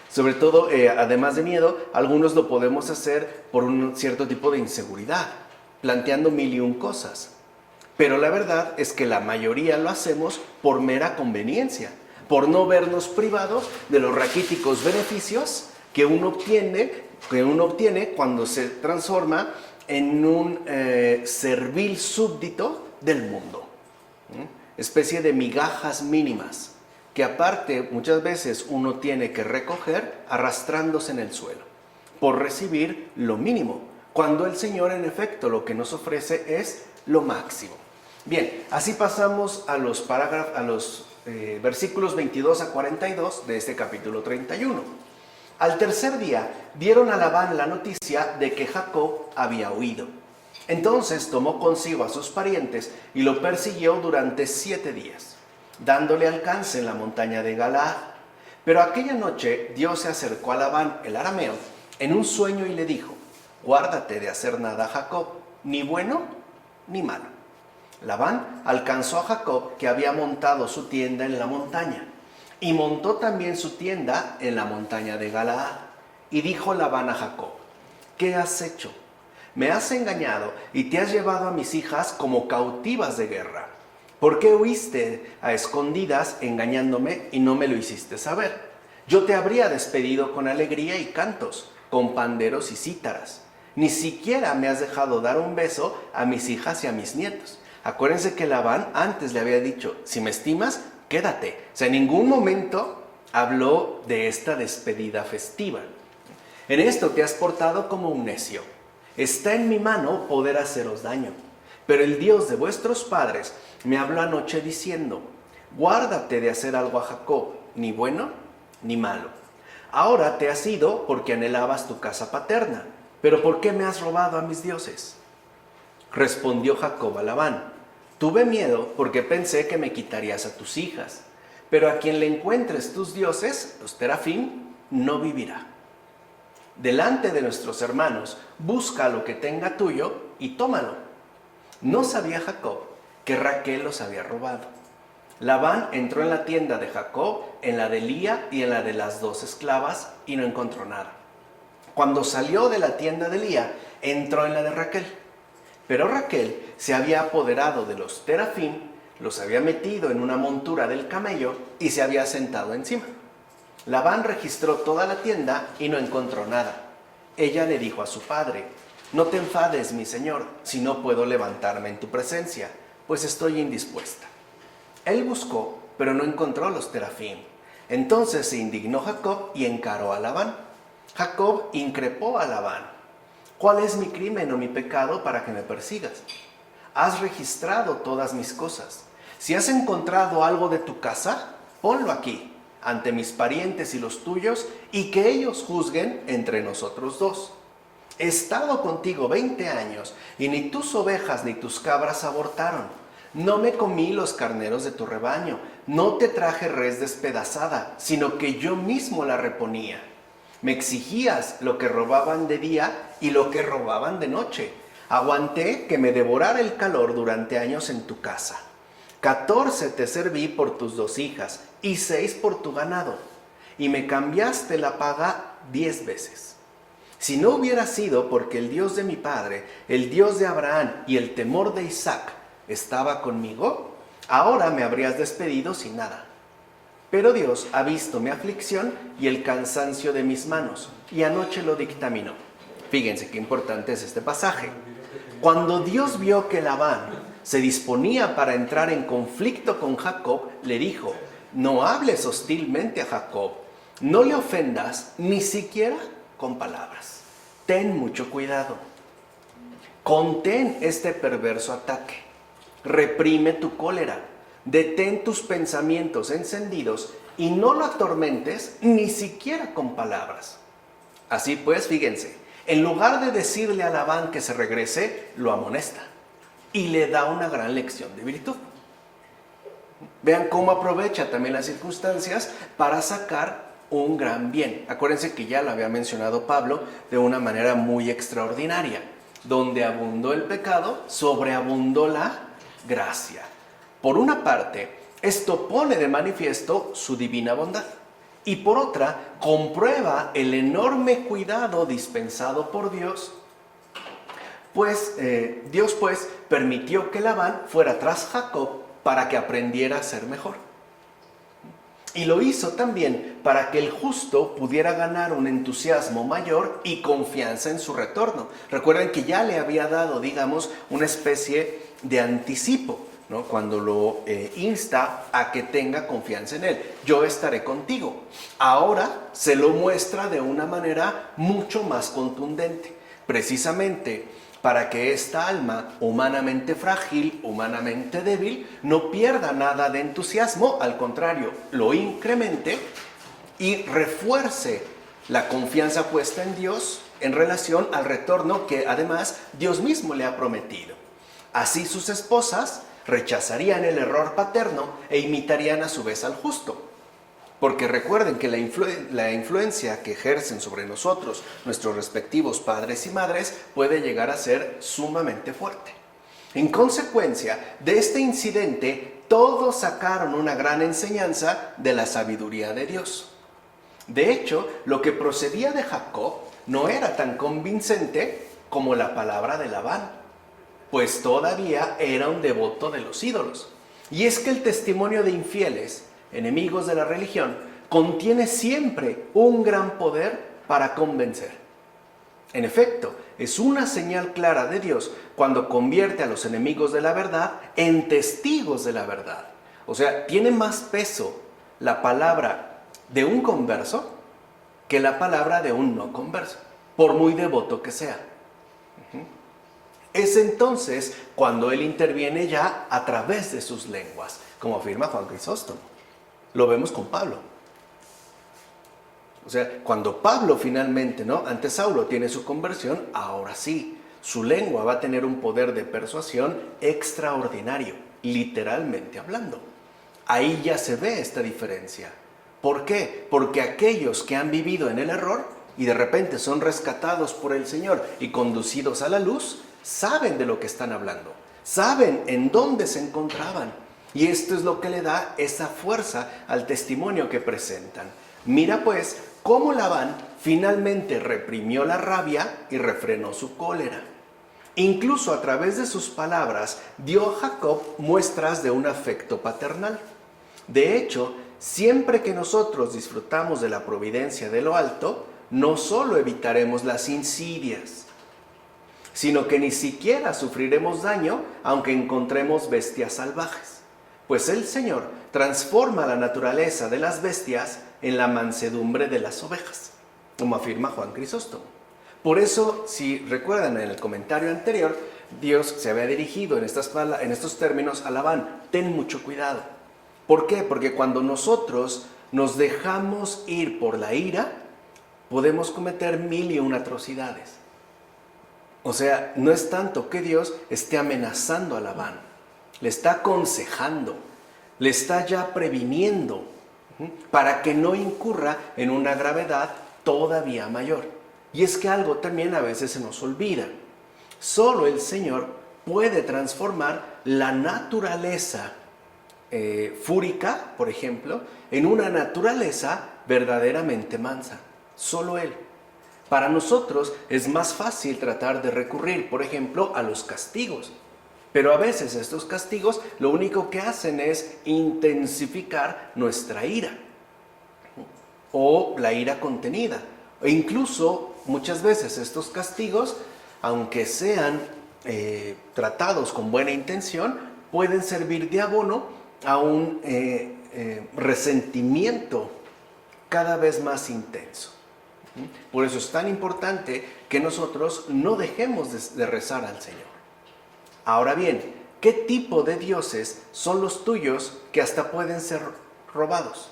sobre todo, además de miedo, algunos lo podemos hacer por un cierto tipo de inseguridad. planteando mil y un cosas. Pero la verdad es que la mayoría lo hacemos por mera conveniencia, por no vernos privados de los raquíticos beneficios que uno obtiene cuando se transforma en un servil súbdito del mundo. Especie de migajas mínimas que aparte muchas veces uno tiene que recoger arrastrándose en el suelo por recibir lo mínimo, cuando el Señor en efecto lo que nos ofrece es lo máximo. Bien, así pasamos a los versículos 22 a 42 de este capítulo 31. Al tercer día dieron a Labán la noticia de que Jacob había huido. Entonces tomó consigo a sus parientes y lo persiguió durante 7 días, dándole alcance en la montaña de Galaad. Pero aquella noche Dios se acercó a Labán, el arameo, en un sueño y le dijo: guárdate de hacer nada a Jacob, ni bueno ni malo. Labán alcanzó a Jacob, que había montado su tienda en la montaña, y montó también su tienda en la montaña de Galaad. Y dijo Labán a Jacob: ¿qué has hecho? Me has engañado y te has llevado a mis hijas como cautivas de guerra. ¿Por qué huiste a escondidas engañándome y no me lo hiciste saber? Yo te habría despedido con alegría y cantos, con panderos y cítaras. Ni siquiera me has dejado dar un beso a mis hijas y a mis nietos. Acuérdense que Labán antes le había dicho: si me estimas, quédate. O sea, en ningún momento habló de esta despedida festiva. En esto te has portado como un necio. Está en mi mano poder haceros daño. Pero el Dios de vuestros padres me habló anoche diciendo: guárdate de hacer algo a Jacob, ni bueno ni malo. Ahora te has ido porque anhelabas tu casa paterna. ¿Pero por qué me has robado a mis dioses? Respondió Jacob a Labán: tuve miedo porque pensé que me quitarías a tus hijas. Pero a quien le encuentres tus dioses, los terafim, no vivirá. Delante de nuestros hermanos, busca lo que tenga tuyo y tómalo. No sabía Jacob que Raquel los había robado. Labán entró en la tienda de Jacob, en la de Lía y en la de las 2 esclavas, y no encontró nada. Cuando salió de la tienda de Lía, entró en la de Raquel. Pero Raquel se había apoderado de los terafim, los había metido en una montura del camello y se había sentado encima. Labán registró toda la tienda y no encontró nada. Ella le dijo a su padre: no te enfades, mi señor, si no puedo levantarme en tu presencia, pues estoy indispuesta. Él buscó, pero no encontró los terafim. Entonces se indignó Jacob y encaró a Labán. Jacob increpó a Labán: ¿cuál es mi crimen o mi pecado para que me persigas? Has registrado todas mis cosas. Si has encontrado algo de tu casa, ponlo aquí, ante mis parientes y los tuyos, y que ellos juzguen entre nosotros dos. He estado contigo 20 años, y ni tus ovejas ni tus cabras abortaron. No me comí los carneros de tu rebaño, no te traje res despedazada, sino que yo mismo la reponía. Me exigías lo que robaban de día y lo que robaban de noche. Aguanté que me devorara el calor durante años en tu casa. 14 te serví por tus 2 hijas y 6 por tu ganado, y me cambiaste la paga 10 veces. Si no hubiera sido porque el Dios de mi padre, el Dios de Abraham y el temor de Isaac estaba conmigo, ahora me habrías despedido sin nada. Pero Dios ha visto mi aflicción y el cansancio de mis manos, y anoche lo dictaminó. Fíjense qué importante es este pasaje. Cuando Dios vio que Labán se disponía para entrar en conflicto con Jacob, le dijo: no hables hostilmente a Jacob, no le ofendas ni siquiera con palabras. Ten mucho cuidado. Contén este perverso ataque. Reprime tu cólera. Detén tus pensamientos encendidos y no lo atormentes ni siquiera con palabras. Así pues, fíjense, en lugar de decirle a Labán que se regrese, lo amonesta y le da una gran lección de virtud. Vean cómo aprovecha también las circunstancias para sacar un gran bien. Acuérdense que ya lo había mencionado Pablo de una manera muy extraordinaria. Donde abundó el pecado, sobreabundó la gracia. Por una parte, esto pone de manifiesto su divina bondad. Y por otra, comprueba el enorme cuidado dispensado por Dios Dios pues permitió que Labán fuera tras Jacob para que aprendiera a ser mejor. Y lo hizo también para que el justo pudiera ganar un entusiasmo mayor y confianza en su retorno. Recuerden que ya le había dado, digamos, una especie de anticipo, ¿no? Cuando lo insta a que tenga confianza en él. Yo estaré contigo. Ahora se lo muestra de una manera mucho más contundente, precisamente para que esta alma humanamente frágil, humanamente débil, no pierda nada de entusiasmo, al contrario, lo incremente y refuerce la confianza puesta en Dios en relación al retorno que además Dios mismo le ha prometido. Así sus esposas rechazarían el error paterno e imitarían a su vez al justo. Porque recuerden que la influencia que ejercen sobre nosotros nuestros respectivos padres y madres puede llegar a ser sumamente fuerte. En consecuencia de este incidente, todos sacaron una gran enseñanza de la sabiduría de Dios. De hecho, lo que procedía de Jacob no era tan convincente como la palabra de Labán, pues todavía era un devoto de los ídolos. Y es que el testimonio de infieles, enemigos de la religión, contiene siempre un gran poder para convencer. En efecto, es una señal clara de Dios cuando convierte a los enemigos de la verdad en testigos de la verdad. O sea, tiene más peso la palabra de un converso que la palabra de un no converso, por muy devoto que sea. Es entonces cuando él interviene ya a través de sus lenguas, como afirma Juan Crisóstomo. Lo vemos con Pablo. O sea, cuando Pablo finalmente, ¿no?, ante Saulo tiene su conversión, ahora sí, su lengua va a tener un poder de persuasión extraordinario, literalmente hablando. Ahí ya se ve esta diferencia. ¿Por qué? Porque aquellos que han vivido en el error y de repente son rescatados por el Señor y conducidos a la luz, saben de lo que están hablando, saben en dónde se encontraban. Y esto es lo que le da esa fuerza al testimonio que presentan. Mira pues cómo Labán finalmente reprimió la rabia y refrenó su cólera. Incluso a través de sus palabras dio a Jacob muestras de un afecto paternal. De hecho, siempre que nosotros disfrutamos de la providencia de lo alto, no solo evitaremos las insidias, sino que ni siquiera sufriremos daño aunque encontremos bestias salvajes. Pues el Señor transforma la naturaleza de las bestias en la mansedumbre de las ovejas, como afirma Juan Crisóstomo. Por eso, si recuerdan en el comentario anterior, Dios se había dirigido en estos términos a Labán: ten mucho cuidado. ¿Por qué? Porque cuando nosotros nos dejamos ir por la ira, podemos cometer 1001 atrocidades. O sea, no es tanto que Dios esté amenazando a Labán, le está aconsejando, le está ya previniendo para que no incurra en una gravedad todavía mayor. Y es que algo también a veces se nos olvida. Solo el Señor puede transformar la naturaleza fúrica, por ejemplo, en una naturaleza verdaderamente mansa. Solo Él. Para nosotros es más fácil tratar de recurrir, por ejemplo, a los castigos. Pero a veces estos castigos lo único que hacen es intensificar nuestra ira o la ira contenida. E incluso muchas veces estos castigos, aunque sean tratados con buena intención, pueden servir de abono a un resentimiento cada vez más intenso. Por eso es tan importante que nosotros no dejemos de rezar al Señor. Ahora bien, ¿qué tipo de dioses son los tuyos que hasta pueden ser robados?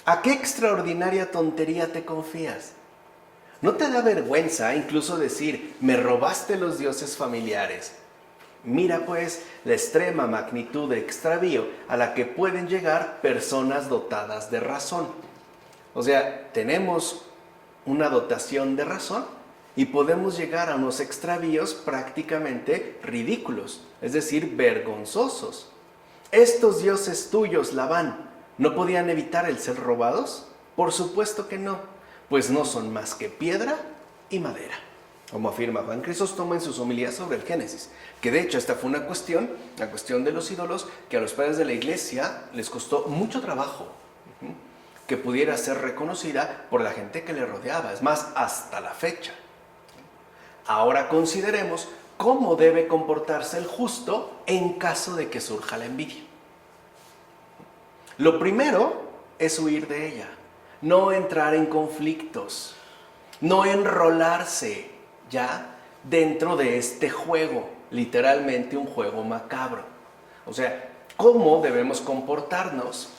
¿A qué extraordinaria tontería te confías? ¿No te da vergüenza incluso decir, me robaste los dioses familiares? Mira pues la extrema magnitud de extravío a la que pueden llegar personas dotadas de razón. O sea, tenemos una dotación de razón y podemos llegar a unos extravíos prácticamente ridículos, es decir, vergonzosos. ¿Estos dioses tuyos, Labán, no podían evitar el ser robados? Por supuesto que no, pues no son más que piedra y madera. como afirma Juan Crisóstomo en sus homilías sobre el Génesis. Que de hecho esta fue una cuestión, la cuestión de los ídolos, que a los padres de la iglesia les costó mucho trabajo que pudiera ser reconocida por la gente que le rodeaba. Es más, hasta la fecha. Ahora consideremos cómo debe comportarse el justo en caso de que surja la envidia. Lo primero es huir de ella, no entrar en conflictos, no enrolarse ya dentro de este juego, literalmente un juego macabro. O sea, ¿cómo debemos comportarnos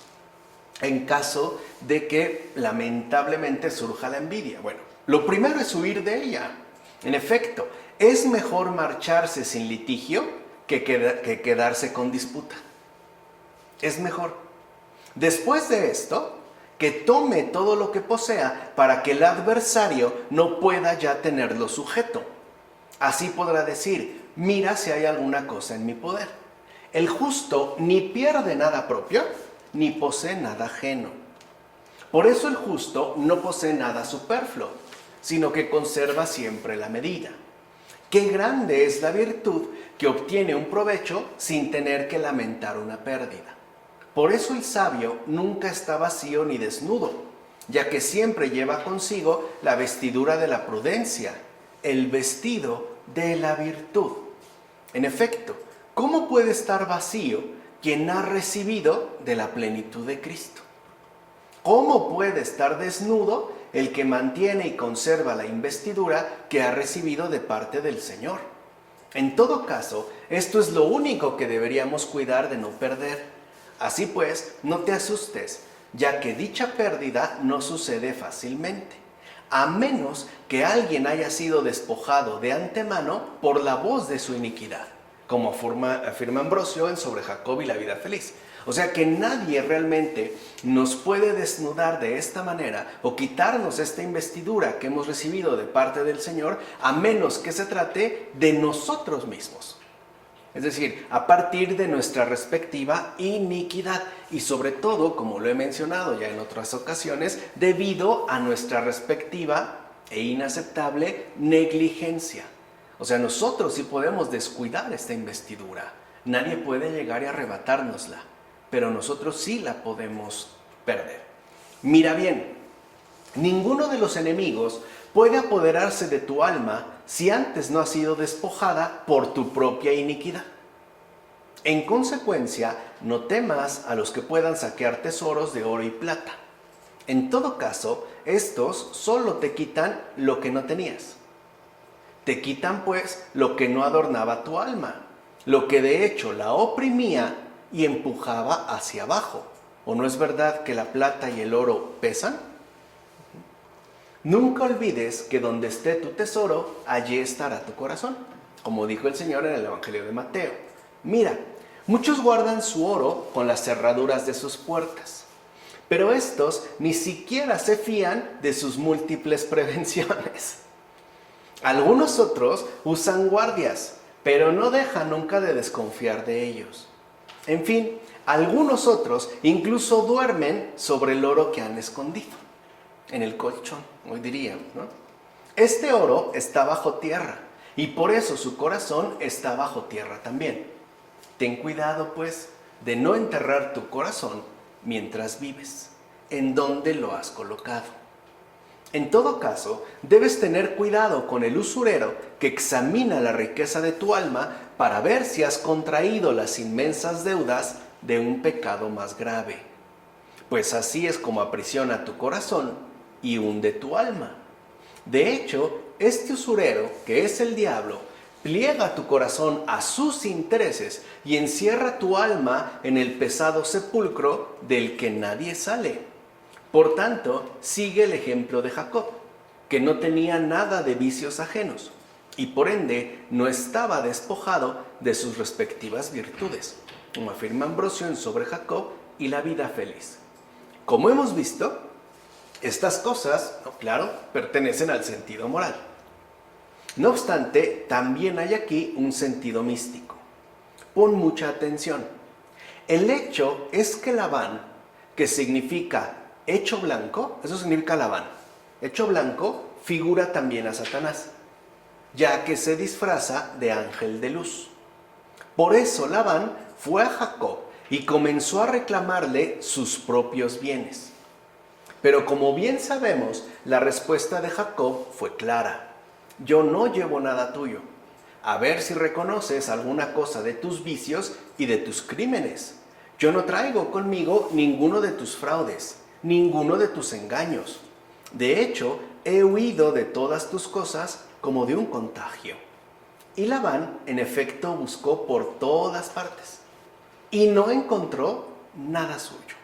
en caso de que lamentablemente surja la envidia? Bueno, lo primero es huir de ella. En efecto, es mejor marcharse sin litigio que quedarse con disputa. Es mejor. Después de esto, que tome todo lo que posea para que el adversario no pueda ya tenerlo sujeto. Así podrá decir: mira si hay alguna cosa en mi poder. El justo ni pierde nada propio, ni posee nada ajeno. Por eso el justo no posee nada superfluo, sino que conserva siempre la medida. Qué grande es la virtud que obtiene un provecho sin tener que lamentar una pérdida. Por eso el sabio nunca está vacío ni desnudo, ya que siempre lleva consigo la vestidura de la prudencia, el vestido de la virtud. En efecto, ¿cómo puede estar vacío quien ha recibido de la plenitud de Cristo? ¿Cómo puede estar desnudo el que mantiene y conserva la investidura que ha recibido de parte del Señor? En todo caso, esto es lo único que deberíamos cuidar de no perder. Así pues, no te asustes, ya que dicha pérdida no sucede fácilmente, a menos que alguien haya sido despojado de antemano por la voz de su iniquidad, como afirma Ambrosio en Sobre Jacob y la vida feliz. O sea que nadie realmente nos puede desnudar de esta manera o quitarnos esta investidura que hemos recibido de parte del Señor, a menos que se trate de nosotros mismos. Es decir, a partir de nuestra respectiva iniquidad y sobre todo, como lo he mencionado ya en otras ocasiones, debido a nuestra respectiva e inaceptable negligencia. O sea, nosotros sí podemos descuidar esta investidura. Nadie puede llegar y arrebatárnosla, pero nosotros sí la podemos perder. Mira bien, ninguno de los enemigos puede apoderarse de tu alma si antes no ha sido despojada por tu propia iniquidad. En consecuencia, no temas a los que puedan saquear tesoros de oro y plata. En todo caso, estos solo te quitan lo que no tenías. Te quitan pues lo que no adornaba tu alma, lo que de hecho la oprimía y empujaba hacia abajo. ¿O no es verdad que la plata y el oro pesan? Nunca olvides que donde esté tu tesoro, allí estará tu corazón, como dijo el Señor en el Evangelio de Mateo. Mira, muchos guardan su oro con las cerraduras de sus puertas, pero estos ni siquiera se fían de sus múltiples prevenciones. Algunos otros usan guardias, pero no dejan nunca de desconfiar de ellos. En fin, algunos otros incluso duermen sobre el oro que han escondido, en el colchón, hoy diríamos, ¿no? Este oro está bajo tierra y por eso su corazón está bajo tierra también. Ten cuidado, pues, de no enterrar tu corazón mientras vives. ¿En dónde lo has colocado? En todo caso, debes tener cuidado con el usurero que examina la riqueza de tu alma para ver si has contraído las inmensas deudas de un pecado más grave. Pues así es como aprisiona tu corazón y hunde tu alma. De hecho, este usurero, que es el diablo, pliega tu corazón a sus intereses y encierra tu alma en el pesado sepulcro del que nadie sale. Por tanto, sigue el ejemplo de Jacob, que no tenía nada de vicios ajenos y por ende no estaba despojado de sus respectivas virtudes, como afirma Ambrosio en Sobre Jacob y la vida feliz. Como hemos visto, estas cosas, claro, pertenecen al sentido moral. No obstante, también hay aquí un sentido místico. Pon mucha atención. El hecho es que Labán, que significa hecho blanco, eso significa Labán. Hecho blanco figura también a Satanás. ya que se disfraza de ángel de luz. Por eso Labán fue a Jacob y comenzó a reclamarle sus propios bienes. Pero como bien sabemos, la respuesta de Jacob fue clara: yo no llevo nada tuyo. A ver si reconoces alguna cosa de tus vicios y de tus crímenes. Yo no traigo conmigo ninguno de tus fraudes, ninguno de tus engaños. De hecho, he huido de todas tus cosas como de un contagio. Y Labán, en efecto, buscó por todas partes y no encontró nada suyo.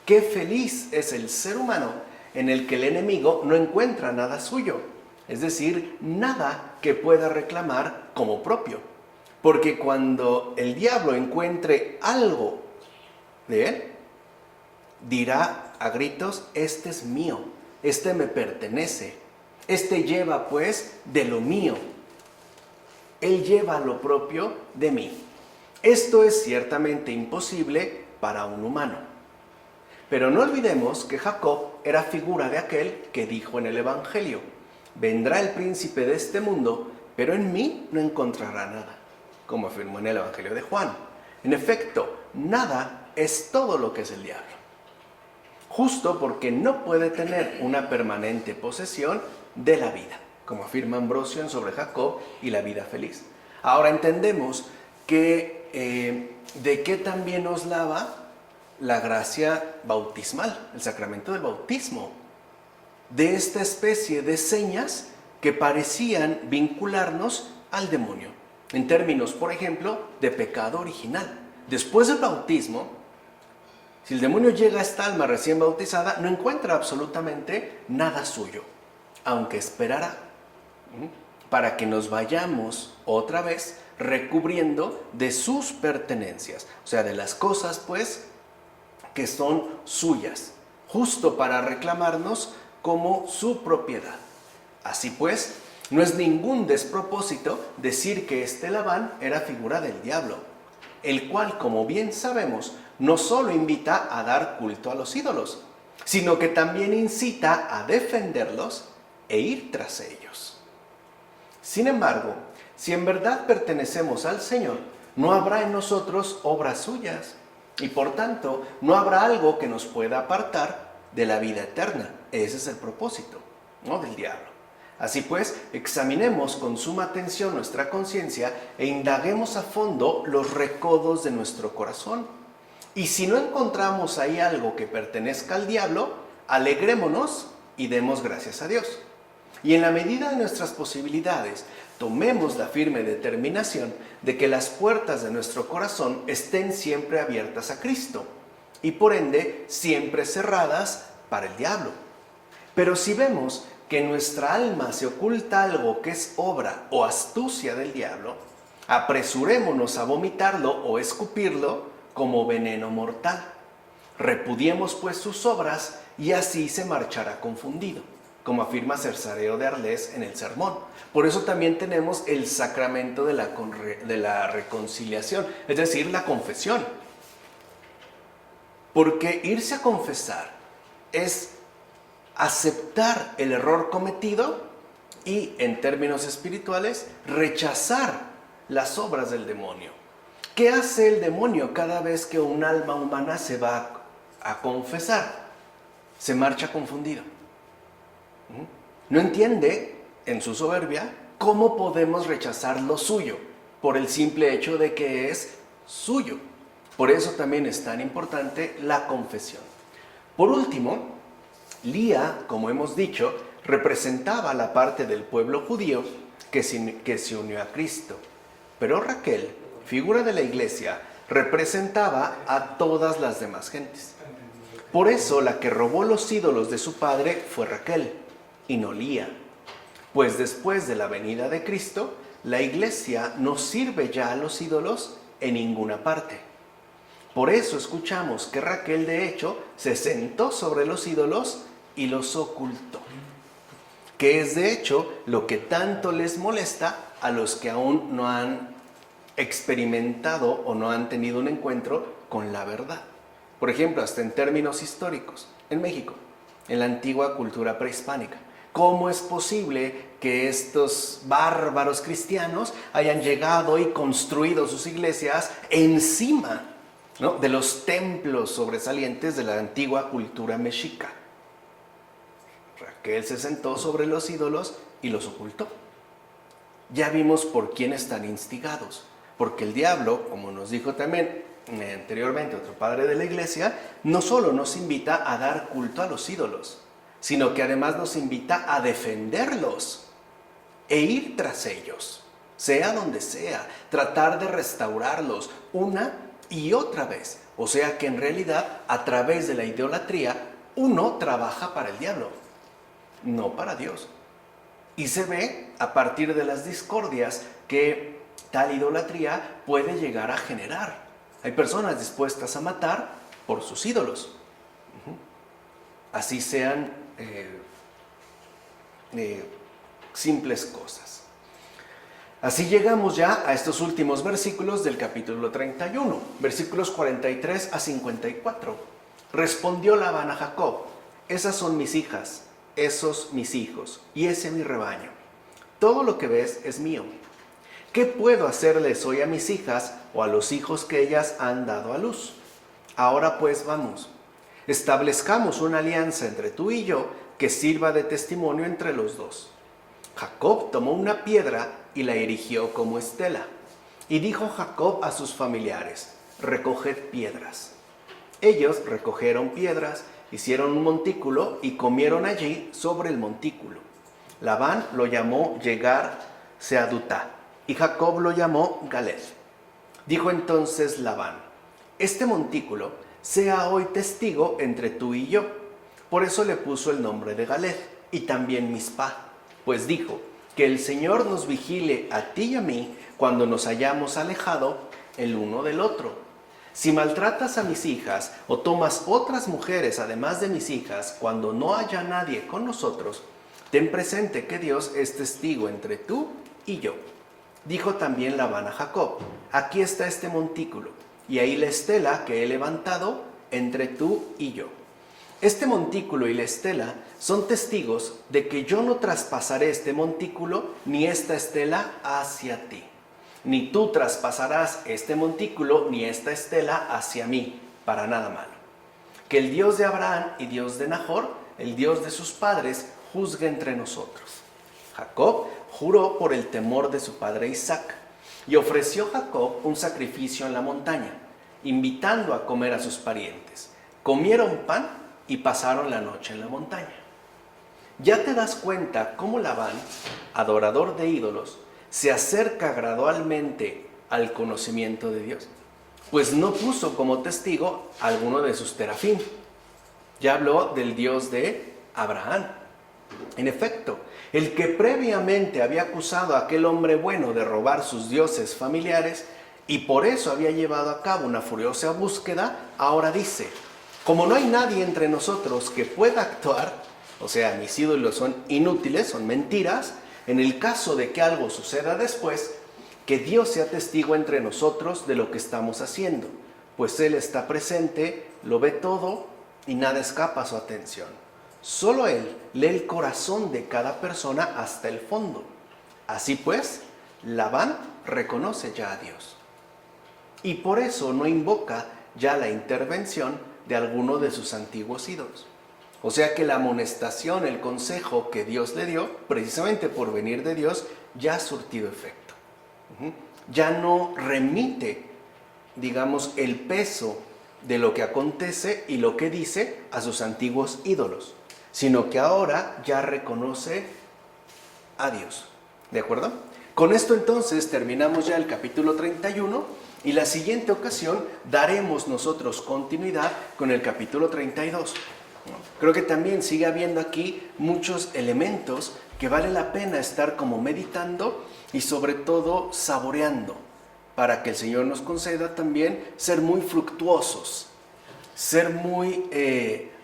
Qué feliz es el ser humano en el que el enemigo no encuentra nada suyo, es decir, nada que pueda reclamar como propio. Porque cuando el diablo encuentre algo de él, dirá a gritos: este es mío, este me pertenece, este lleva pues de lo mío, él lleva lo propio de mí. Esto es ciertamente imposible para un humano. Pero no olvidemos que Jacob era figura de aquel que dijo en el Evangelio: vendrá el príncipe de este mundo, pero en mí no encontrará nada, como afirmó en el Evangelio de Juan. En efecto, nada es todo lo que es el diablo. Justo porque no puede tener una permanente posesión de la vida, como afirma Ambrosio en Sobre Jacob y la vida feliz. Ahora entendemos que de qué también nos lava la gracia bautismal, el sacramento del bautismo, de esta especie de señas que parecían vincularnos al demonio, en términos, por ejemplo, de pecado original. Después del bautismo, si el demonio llega a esta alma recién bautizada, no encuentra absolutamente nada suyo, aunque esperará para que nos vayamos otra vez recubriendo de sus pertenencias, o sea, de las cosas, pues, que son suyas, justo para reclamarnos como su propiedad. Así pues, no es ningún despropósito decir que este Labán era figura del diablo, el cual, como bien sabemos, no solo invita a dar culto a los ídolos, sino que también incita a defenderlos e ir tras ellos. Sin embargo, si en verdad pertenecemos al Señor, no habrá en nosotros obras suyas, y por tanto no habrá algo que nos pueda apartar de la vida eterna. Ese es el propósito, ¿no?, del diablo. Así pues, examinemos con suma atención nuestra conciencia e indaguemos a fondo los recodos de nuestro corazón. Y si no encontramos ahí algo que pertenezca al diablo, alegrémonos y demos gracias a Dios. Y en la medida de nuestras posibilidades, tomemos la firme determinación de que las puertas de nuestro corazón estén siempre abiertas a Cristo y por ende siempre cerradas para el diablo. Pero si vemos que en nuestra alma se oculta algo que es obra o astucia del diablo, apresurémonos a vomitarlo o escupirlo como veneno mortal. Repudiemos pues sus obras y así se marchará confundido, como afirma Cersareo de Arles en el sermón. Por eso también tenemos el sacramento de la reconciliación, es decir, la confesión. Porque irse a confesar es aceptar el error cometido y, en términos espirituales, rechazar las obras del demonio. ¿Qué hace el demonio cada vez que un alma humana se va a confesar? Se marcha confundido. No entiende, en su soberbia, cómo podemos rechazar lo suyo por el simple hecho de que es suyo. Por eso también es tan importante la confesión. Por último, Lía, como hemos dicho, representaba la parte del pueblo judío que se unió a Cristo. Pero Raquel, figura de la iglesia, representaba a todas las demás gentes. Por eso la que robó los ídolos de su padre fue Raquel y no Lía. Pues después de la venida de Cristo, la iglesia no sirve ya a los ídolos en ninguna parte. Por eso escuchamos que Raquel, de hecho, se sentó sobre los ídolos y los ocultó. Que es, de hecho, lo que tanto les molesta a los que aún no han experimentado o no han tenido un encuentro con la verdad. Por ejemplo, hasta en términos históricos, en México, en la antigua cultura prehispánica, ¿Cómo es posible que estos bárbaros cristianos hayan llegado y construido sus iglesias encima, ¿no?, de los templos sobresalientes de la antigua cultura mexica? Raquel se sentó sobre los ídolos y los ocultó. Ya vimos por quién están instigados, porque el diablo, como nos dijo también anteriormente otro padre de la iglesia, no solo nos invita a dar culto a los ídolos, sino que además nos invita a defenderlos e ir tras ellos, sea donde sea, tratar de restaurarlos una y otra vez. O sea que en realidad, a través de la idolatría, uno trabaja para el diablo, no para Dios. Y se ve a partir de las discordias que tal idolatría puede llegar a generar. Hay personas dispuestas a matar por sus ídolos. Así sean simples cosas. Así llegamos ya a estos últimos versículos del capítulo 31, versículos 43 a 54. Respondió Labán a Jacob: esas son mis hijas, esos mis hijos, y ese mi rebaño. Todo lo que ves es mío. ¿Qué puedo hacerles hoy a mis hijas o a los hijos que ellas han dado a luz? Ahora pues vamos, establezcamos una alianza entre tú y yo que sirva de testimonio entre los dos. Jacob tomó una piedra y la erigió como estela. Y dijo Jacob a sus familiares: recoged piedras. Ellos recogieron piedras, hicieron un montículo y comieron allí sobre el montículo. Labán lo llamó Yegar Seadutá y Jacob lo llamó Galed. Dijo entonces Labán: este montículo sea hoy testigo entre tú y yo. Por eso le puso el nombre de Galed y también Mizpá, pues dijo: que el Señor nos vigile a ti y a mí cuando nos hayamos alejado el uno del otro. Si maltratas a mis hijas o tomas otras mujeres además de mis hijas cuando no haya nadie con nosotros, ten presente que Dios es testigo entre tú y yo. Dijo también Labán a Jacob: aquí está este montículo y ahí la estela que he levantado entre tú y yo. Este montículo y la estela son testigos de que yo no traspasaré este montículo ni esta estela hacia ti, ni tú traspasarás este montículo ni esta estela hacia mí, para nada malo. Que el Dios de Abraham y Dios de Nahor, el Dios de sus padres, juzgue entre nosotros. Jacob juró por el temor de su padre Isaac, y ofreció Jacob un sacrificio en la montaña, invitando a comer a sus parientes. Comieron pan y pasaron la noche en la montaña. Ya te das cuenta cómo Labán, adorador de ídolos, se acerca gradualmente al conocimiento de Dios, pues no puso como testigo a alguno de sus terafín. Ya habló del Dios de Abraham. En efecto, el que previamente había acusado a aquel hombre bueno de robar sus dioses familiares y por eso había llevado a cabo una furiosa búsqueda, ahora dice: como no hay nadie entre nosotros que pueda actuar, o sea, mis ídolos son inútiles, son mentiras, en el caso de que algo suceda después, que Dios sea testigo entre nosotros de lo que estamos haciendo, pues Él está presente, lo ve todo y nada escapa a su atención. Solo Él lee el corazón de cada persona hasta el fondo. Así pues, Labán reconoce ya a Dios. Y por eso no invoca ya la intervención de alguno de sus antiguos ídolos. O sea que la amonestación, el consejo que Dios le dio, precisamente por venir de Dios, ya ha surtido efecto. Ya no remite, digamos, el peso de lo que acontece y lo que dice a sus antiguos ídolos, sino que ahora ya reconoce a Dios. ¿De acuerdo? Con esto entonces terminamos ya el capítulo 31 y la siguiente ocasión daremos nosotros continuidad con el capítulo 32. Creo que también sigue habiendo aquí muchos elementos que vale la pena estar como meditando y sobre todo saboreando, para que el Señor nos conceda también ser muy fructuosos, ser muy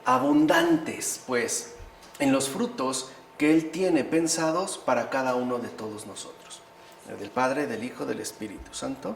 abundantes, pues, en los frutos que Él tiene pensados para cada uno de todos nosotros. Del Padre, del Hijo, del Espíritu Santo.